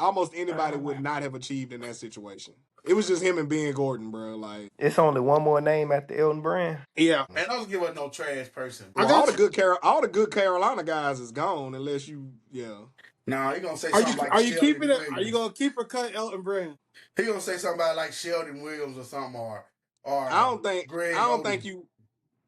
would not have achieved in that situation. It was just him and Ben Gordon, bro. Like, It's only one more name after Elton Brand. Yeah, Man, don't give us no trash person, I well, bro. got you. all the good Carolina guys is gone unless you, yeah. Nah, he gonna say Are you something like are you keeping Sheldon it? Are you Williams. gonna keep or cut Elton Brand? He gonna say something about like Sheldon Williams or something, I or don't think I Greg don't think Oden. you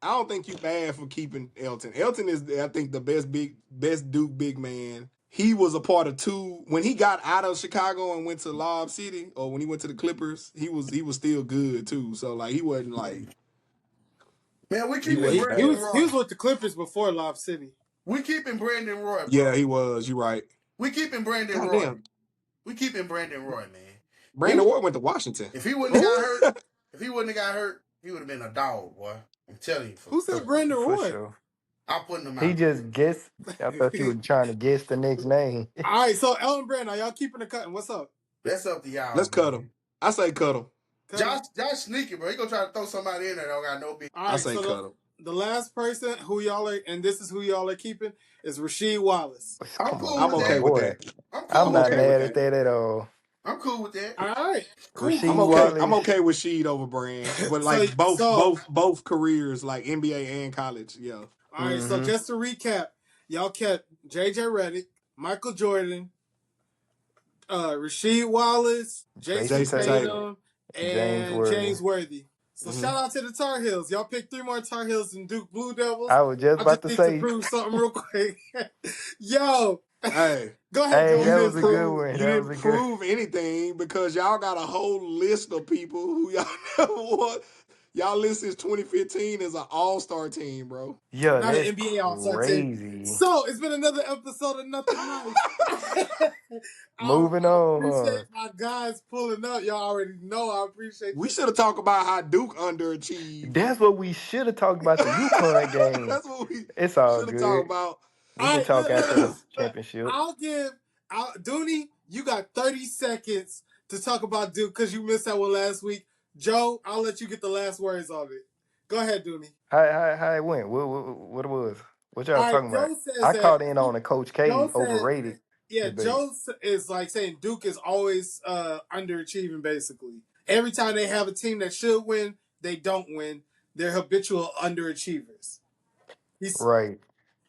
I don't think you bad for keeping Elton. Elton is, I think, the best Duke big man. He was a part of two when he got out of Chicago and went to Lob City, or when he went to the Clippers. He was still good too. So like he wasn't like Man, we he Yeah, keeping wasn't he Brandon bad. was he Roy. was with the Clippers before Lob City. We keeping Brandon Roy, Yeah, bro. he was. You right. We keeping Brandon Roy. Goddamn, We keeping Brandon Roy, man. He Brandon Ward went to Washington. if he wouldn't have got Who? hurt, if he wouldn't have got hurt, he would have been a dog, boy. I'm telling you, Who for said real. Brandon For Roy? sure. I'm putting him He out there. just guessed. I thought you were trying to guess the next name. All right, so Elton Brand, are y'all keeping the cutting? What's up? That's up to y'all, Let's cut man. him. I say cut him. Cut him? Josh sneaky, bro. He gonna try to throw somebody in there that don't got no big. All I right, say so cut him. the last person who y'all are, and this is who y'all are keeping, is Rasheed Wallace. I'm Come cool on, I'm with okay my that. with boy. that. I'm cool I'm I'm with not okay that. with mad at that. that at all. I'm cool with that. All right, cool, Rasheed I'm cool. okay. I'm Wallace. okay with Sheed over Brand, but So like both so both both careers, like NBA and college. Yeah, all right, so Mm-hmm. just to recap, y'all kept JJ Redick, Michael Jordan, Rasheed Wallace, Jason Jason Jason Tatum. Tatum. Tatum, James and Worthy. James Worthy. So Mm-hmm. shout out to the Tar Heels. Y'all picked 3 more Tar Heels than Duke Blue Devils. I was just I about just to need to say, prove something real quick. Yo, Hey, go ahead, hey, Joe. you that didn't was a Finish. good prove one. you That was didn't a good. prove anything because y'all got a whole list of people who y'all never won. Y'all list since 2015 as an all-star team, bro. Yeah, Not an that's NBA All-Star team. crazy. So it's been another episode of Nothing Nice. Moving I on, appreciate huh? my guys pulling up. Y'all already know I appreciate We you. should have talked about how Duke underachieved. That's what we should have talked about the UConn game. That's what we It's all should have talked good. about. We All can right, talk after the championship. I'll give Dooney. You got 30 seconds to talk about Duke because you missed that one last week. Joe, I'll let you get the last words on it. Go ahead, Dooney. How it went? What it was? What y'all All right, talking about? Joe says I that. caught in on the Coach Joe K said, overrated yeah, debate. Joe is like saying Duke is always underachieving. Basically, every time they have a team that should win, they don't win. They're habitual underachievers. He's Right.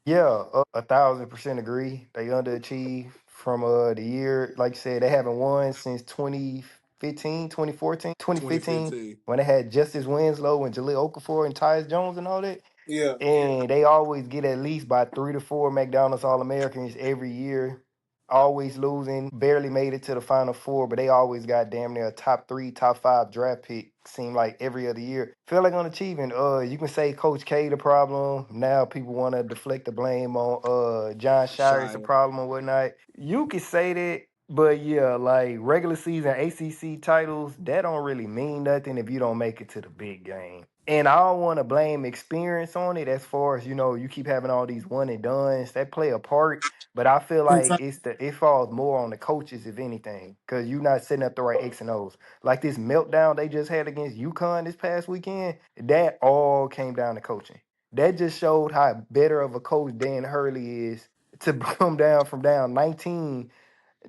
Yeah, 1,000% agree. They underachieved from the year, like you said, they haven't won since 2015, 2015, 2015. when they had Justice Winslow and Jaleel Okafor and Tyus Jones and all that. yeah. And they always get at least by 3 to 4 McDonald's All Americans every year. Always losing, barely made it to the Final Four, but they always got damn near a top 3, top 5 draft pick. Seem like every other year. Feel like unachieving. You can say Coach K the problem. Now people want to deflect the blame on John Shire is the Shia. problem or whatnot. You could say that, but yeah, like regular season ACC titles, that don't really mean nothing if you don't make it to the big game. And I don't want to blame experience on it as far as, you keep having all these one and dones that play a part. But I feel like it falls more on the coaches, if anything, because you're not setting up the right X and O's. Like this meltdown they just had against UConn this past weekend, that all came down to coaching. That just showed how better of a coach Dan Hurley is to come down from down 19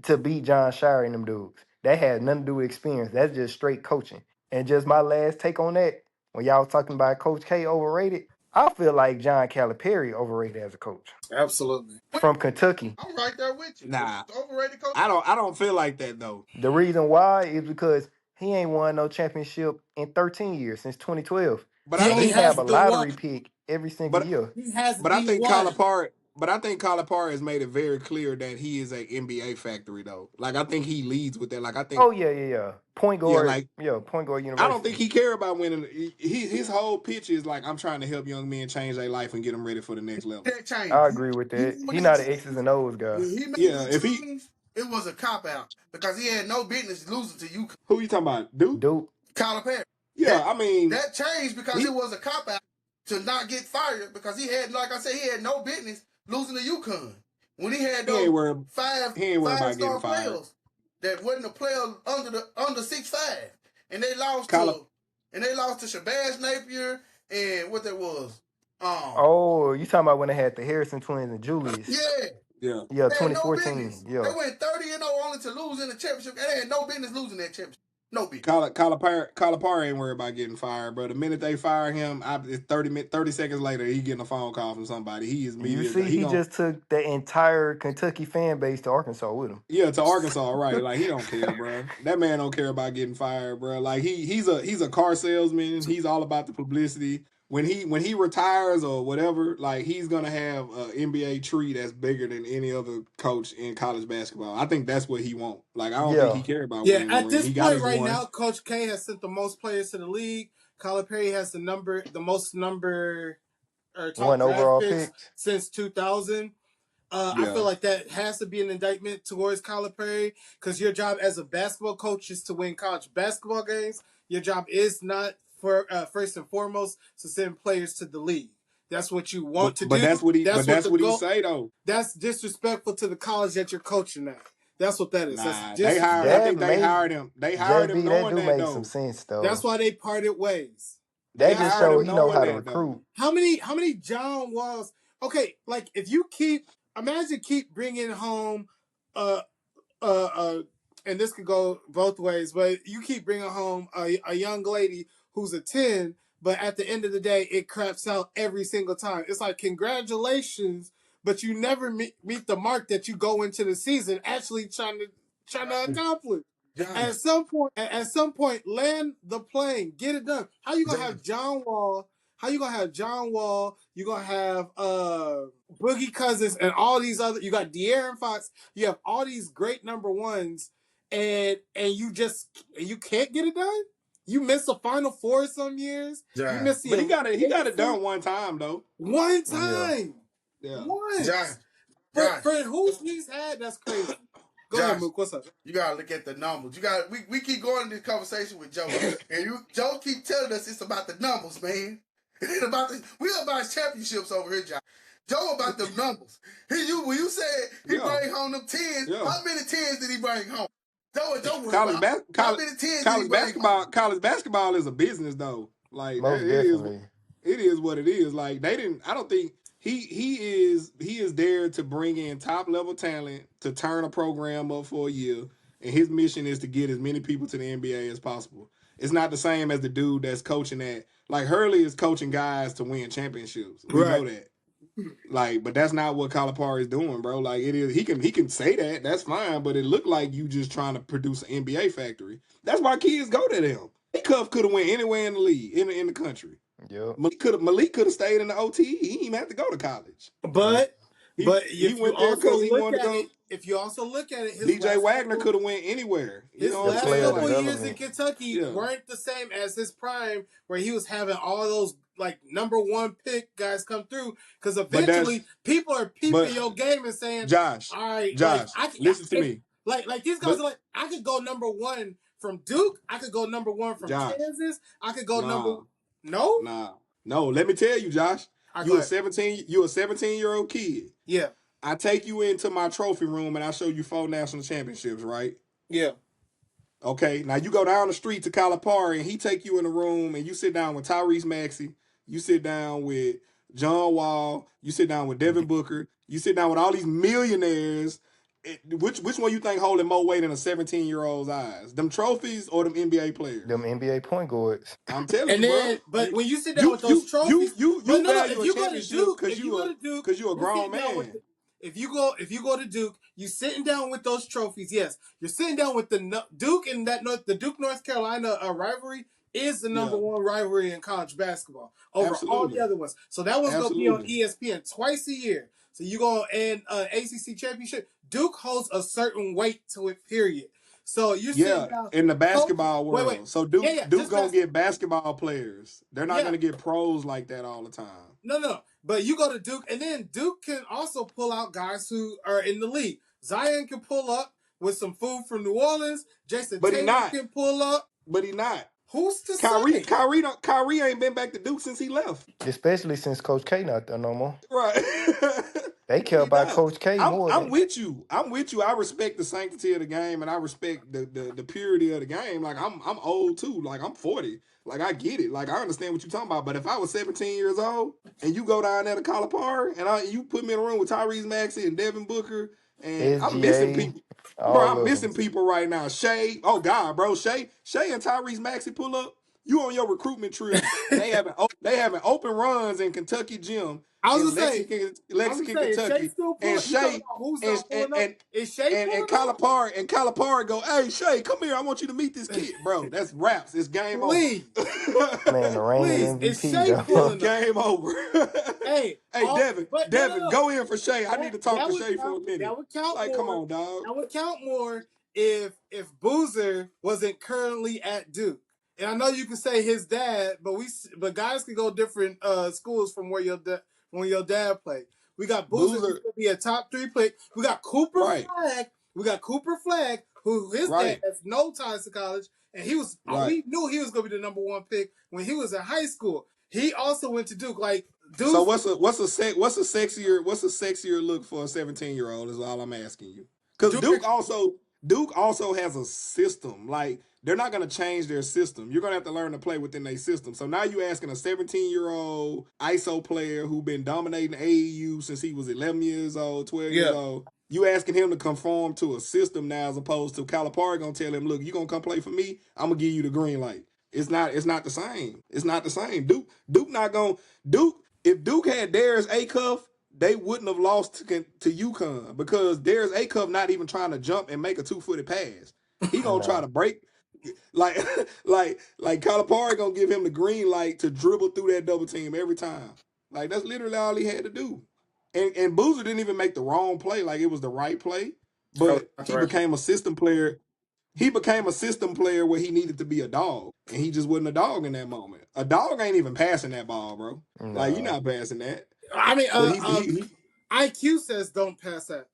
to beat John Shire and them dudes. That had nothing to do with experience. That's just straight coaching. And just my last take on that, when y'all was talking about Coach K overrated, I feel like John Calipari overrated as a coach Absolutely. from Kentucky. I'm right there with you. Nah, Overrated coach. I don't feel like that though. The reason why is because he ain't won no championship in 13 years since 2012. But He I And only he think have has a the one. lottery pick every single but year. He has but I the think one. Calipari has made it very clear that he is a NBA factory though. Like I think he leads with that. Like I think Oh yeah. Point yeah, guard, like point guard I don't think university. he care about winning. His whole pitch is like I'm trying to help young men change their life and get them ready for the next level. That change. I agree with He that. He not always an X's and O's guy. when he made Yeah, that if he change, it was a cop out because he had no business losing to you, who you talking about, Duke? Duke. Kyler Perry. Yeah, That I mean that changed because it he was a cop out to not get fired because he had, like I said, he had no business losing to UConn when he had he ain't those worried five he ain't worried five about getting star fired. players that wasn't a player under 6'5", and they lost Calip to Shabazz Napier and what that was. Oh, you talking about when they had the Harrison twins and Julius? Yeah, Yeah. Yeah, They had no 2014. business. They Yeah. went 30-0 only to lose in the championship, and they had no business losing that championship. No business. Calipari ain't worried about getting fired, bro. The minute they fire him, it's 30 seconds later, he getting a phone call from somebody. He is You immediately see, he he gon' just took the entire Kentucky fan base to Arkansas with him. yeah, to Arkansas, right? Like he don't care, bro. That man don't care about getting fired, bro. Like he's a car salesman. He's all about the publicity. When he retires or whatever, like he's gonna have an NBA tree that's bigger than any other coach in college basketball. I think that's what he want. Like I don't think he Yeah. care about Yeah, winning the at ring. this He got point his right one. now, Coach K has sent the most players to the league. Calipari has the most number or top One draft overall picks picks. since 2000. I feel Yeah, like that has to be an indictment towards Calipari because your job as a basketball coach is to win college basketball games. Your job is not for first and foremost to send players to the league. That's what you want to but do. That's what that's the what he goal. say though. That's disrespectful to the college that you're coaching at. That's what that is. That's Nah, they hired. I disrespect. That think they make hired him. They hired him JB, that knowing do that make some though. sense That's though. why they parted ways. They That That's just hired why. show him he know knowing how to that though. recruit. How many John Walls? Okay, like if you keep bringing home uh uh, uh, and this could go both ways, but you keep bringing home a young lady who's a 10, but at the end of the day, it craps out every single time. It's like, congratulations, but you never meet the mark that you go into the season actually trying to accomplish. Josh, At some point, land the plane, get it done. How you gonna Josh, have John Wall? How you gonna have John Wall? You gonna have Boogie Cousins and all these other. You got De'Aaron Fox. You have all these great number ones, and you can't get it done. You miss the Final Four some years. You Josh, miss the But Elite he got Eight it done one time though. one Yeah. time, Yeah. Josh, once. For Josh, for who's he's had, that's crazy. Go ahead, Josh. Mook. What's up? You gotta look at the numbers. We keep going in this conversation with Joe, and Joe keep telling us it's about the numbers, man. It ain't about we about championships over here, Josh. Joe about the numbers. When you said he Yeah. bring home them tens, Yeah. how many tens did he bring home? Don't worry College about bas- how college many tens did he college bring home? basketball is a business though. Like that Most definitely. it is what it is. Like they didn't I don't think he is there to bring in top level talent to turn a program up for a year, and his mission is to get as many people to the NBA as possible. It's not the same as the dude that's coaching at like Hurley is coaching guys to win championships. We know Right. that. Like, but that's not what Calipari is doing, bro. Like it is he can say that, that's fine, but it looked like you just trying to produce an NBA factory. That's why kids go to them. Cuff could have went anywhere in the league, in the country. Yep. Malik could have stayed in the OT. He didn't even have to go to college. But He but he if you went there also because he look wanted to at go. it, his DJ last Wagner couple could have went anywhere. You his know what The I'm last player saying? couple Like, years in development. Kentucky yeah, weren't the same as his prime, where he was having all those like number one pick guys come through. Because but that's eventually people are peeping but your game and saying, Josh, "All right, like Josh, listen to me. like these guys But are like, I could go number one from Duke, I could go number one from Josh, Kansas, I could go number nah, no. nah, no. Let me tell you, Josh. I go ahead. You a 17-year-old kid. Yeah, I take you into my trophy room and I show you 4 national championships, right? yeah. Okay, now you go down the street to Calipari and he take you in a room and you sit down with Tyrese Maxey, you sit down with John Wall, you sit down with Devin Booker, you sit down with all these millionaires. Which one you think holding more weight in a 17-year-old's eyes? Them trophies or them NBA players? Them NBA point guards. I'm telling And you, bro. then, but when you sit down with those trophies, but You no, if value a you go to championship Duke, because you a you're grown sitting down with. man. If you go to Duke, you sitting down with those trophies. Yes, you're sitting down with the Duke and the Duke North Carolina rivalry is the number Yeah, one rivalry in college basketball over all the absolutely, other ones. So that one's gonna be on absolutely. ESPN twice a year. So you go and ACC championship. Duke holds a certain weight to it. Period. So you're sitting Yeah, down, in the coach. basketball Wait. world. So Yeah, Duke just gonna basketball. get basketball players. They're not Yeah. gonna get pros like that all the time. No. But you go to Duke, and then Duke can also pull out guys who are in the league. Zion can pull up with some food from New Orleans. Jason But he Tatum not. can pull up. But he not. Who's to say? Kyrie ain't been back to Duke since he left. Especially since Coach K not there no more. Right. They care He about does. Coach K more I'm than with you. I'm with you. I respect the sanctity of the game and I respect the purity of the game. Like I'm old too. Like I'm 40. Like I get it. Like I understand what you're talking about. But if I was 17 years old and you go down there to College Park and you put me in a room with Tyrese Maxey and Devin Booker and I'm missing SGA, people. Bro, all I'm of them. missing people right now. Shay, oh God, bro, Shay and Tyrese Maxey pull up. You on your recruitment trip, and they having open runs in Kentucky gym I was in gonna say, Lexington, is Shay Kentucky, still and pulling? You talking Shay about who's and not and pulling up? and Is Shay and pulling up? Calipari go, hey Shay, come here. I want you to meet this kid, bro. That's raps. It's game over. Please, Man, the reigning please, is MVP Shay It's though. pulling up? game over. Hey, Hey all Devin, but Devin, no. go in for Shay. I need to talk That to would Shay for count. a minute. That would count Like, come more. on, dog. That would count more if Boozer wasn't currently at Duke. And I know you can say his dad, but guys can go different schools from where your dad played. We got Boozer, who's Boozer, gonna be a top 3 pick. We got Cooper right, Flag. We got Cooper Flag, who his dad right, has no ties to college, and right. we knew he was gonna be the #1 pick when he was in high school. He also went to Duke. Like So dudes, what's a sexier look for a 17-year-old is all I'm asking you. Because Duke. Duke also has a system. Like they're not gonna change their system. You're gonna have to learn to play within their system. So now you asking a 17-year-old ISO player who been dominating AAU since he was 11 years old, 12 years Yeah. old. You asking him to conform to a system now as opposed to Calipari gonna tell him, look, you gonna come play for me, I'm gonna give you the green light. It's not the same. It's not the same. Duke not gonna Duke, if Duke had Darius Acuff, they wouldn't have lost to UConn because Darius Acuff not even trying to jump and make a 2-footed pass. He gonna try No. to break like like Calipari gonna give him the green light to dribble through that double team every time. Like that's literally all he had to do. And Boozer didn't even make the wrong play. Like it was the right play, Oh, but that's he right. became a system player. He became a system player where he needed to be a dog, and he just wasn't a dog in that moment. A dog ain't even passing that ball, bro. Like you're No. not passing that. I mean, But he IQ says don't pass that.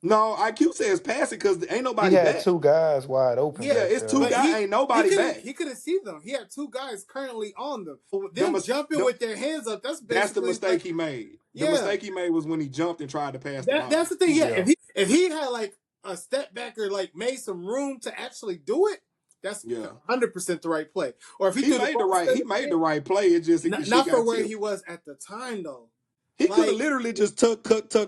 no IQ says pass it because ain't He nobody had back. two guys wide open Yeah, Yeah, back it's there. two but guys. Ain't nobody back. he couldn't see them. He had 2 guys currently on them. Them, Them jumping them, with their hands up. That's that's the basically mistake like he made. The yeah. mistake he made was when he jumped and tried to pass the ball. That's the thing. Yeah, Yeah. if he had like a step back or like made some room to actually do it, that's Yeah, 100% the right play. Or if he he threw the made the ball right. He made the right play. It just shit not for got where tipped. he was at the time though. He could have Like literally just tucked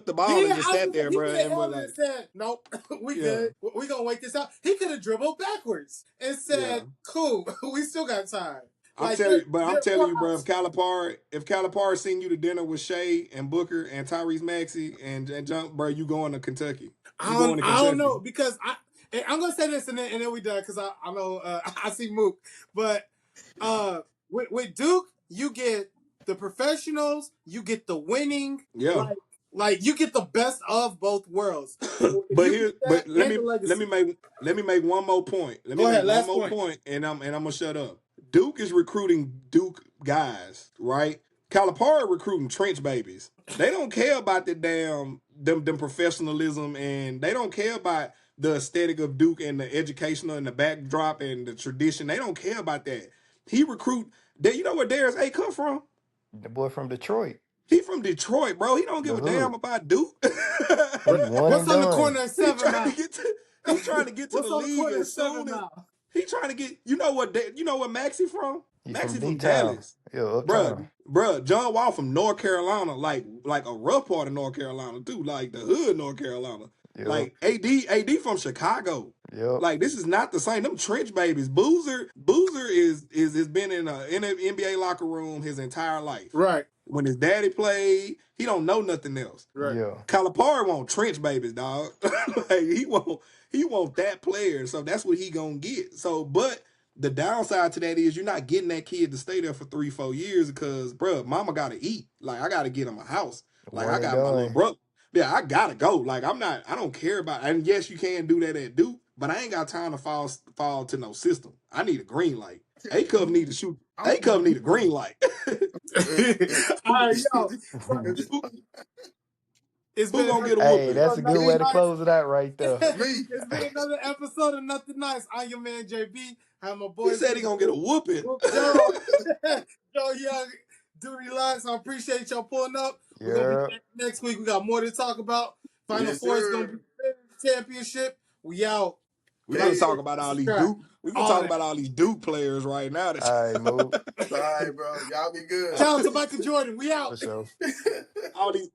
the ball and yeah, just I was sat gonna say there, he bro. could have And held but it and like, said, "Nope, we yeah, good. We gonna wait this out." He could have dribbled backwards and yeah. said, "Cool, we still got time." I'm Like telling you, but I'm there are telling more you, bro. options. If Calipari send you to dinner with Shay and Booker and Tyrese Maxey and John, bro, you going to Kentucky? You going to I don't Kentucky? know because I'm gonna say this and then we done because I know I see Mook, but with Duke you get the professionals, you get the winning, Yeah. like you get the best of both worlds. So if you get But that and the legacy, let me make one more point. Let me go make ahead. one Last more point. point, and I'm gonna shut up. Duke is recruiting Duke guys, right? Calipari recruiting trench babies. They don't care about the damn them professionalism, and they don't care about the aesthetic of Duke and the educational and the backdrop and the tradition. They don't care about that. He recruit. You know where Darius A come from? The boy from Detroit. He from Detroit, bro. He don't give The a damn hood. about Duke. He one What's and on the done. corner of He 7 trying to Mile? get to he trying to get to the What's on the league corner of as 7 soon as Mile? he trying to get. You know what Maxie from? He from Maxie from D Town. Dallas, Yeah, uptown. bruh. John Wall from North Carolina, like a rough part of North Carolina too, like the hood North Carolina. Yep. Like AD from Chicago. Yep. Like this is not the same. Them trench babies. Boozer is has been in an NBA locker room his entire life. Right, When his daddy played, he don't know nothing else. right. Yeah. Calipari want trench babies, dog. Like he want that player, so that's what he gonna get. So, but the downside to that is you're not getting that kid to stay there for 3-4 years because, bro, mama gotta eat. Like I gotta get him a house. Like One I and got my little done. brother. Yeah, I gotta go. Like I don't care about. And yes, you can do that at Duke, but I ain't got time to fall to no system. I need a green light. A Cup need to shoot. A Cup need a green light. All right, yo. who, It's who been gonna another get a Hey, whooping? that's a episode of good Nothing way to Nice. close it out right there. Me. It's been another episode of Nothing Nice. I'm your man JB. Have my He boys. said he gonna get a whooping. Joe Young, Duty Lux. I appreciate y'all pulling up. We're gonna be Yeah. back next week. We got more to talk about. Final Yes, Four is gonna sir. be championship. We out. We Like, finna Hey, talk about all these subscribe, Duke. We finna all talk that. about all these Duke players right now. All right, Mook. all right, bro. Y'all be good. Shout out to Michael Jordan. We out. For sure. All these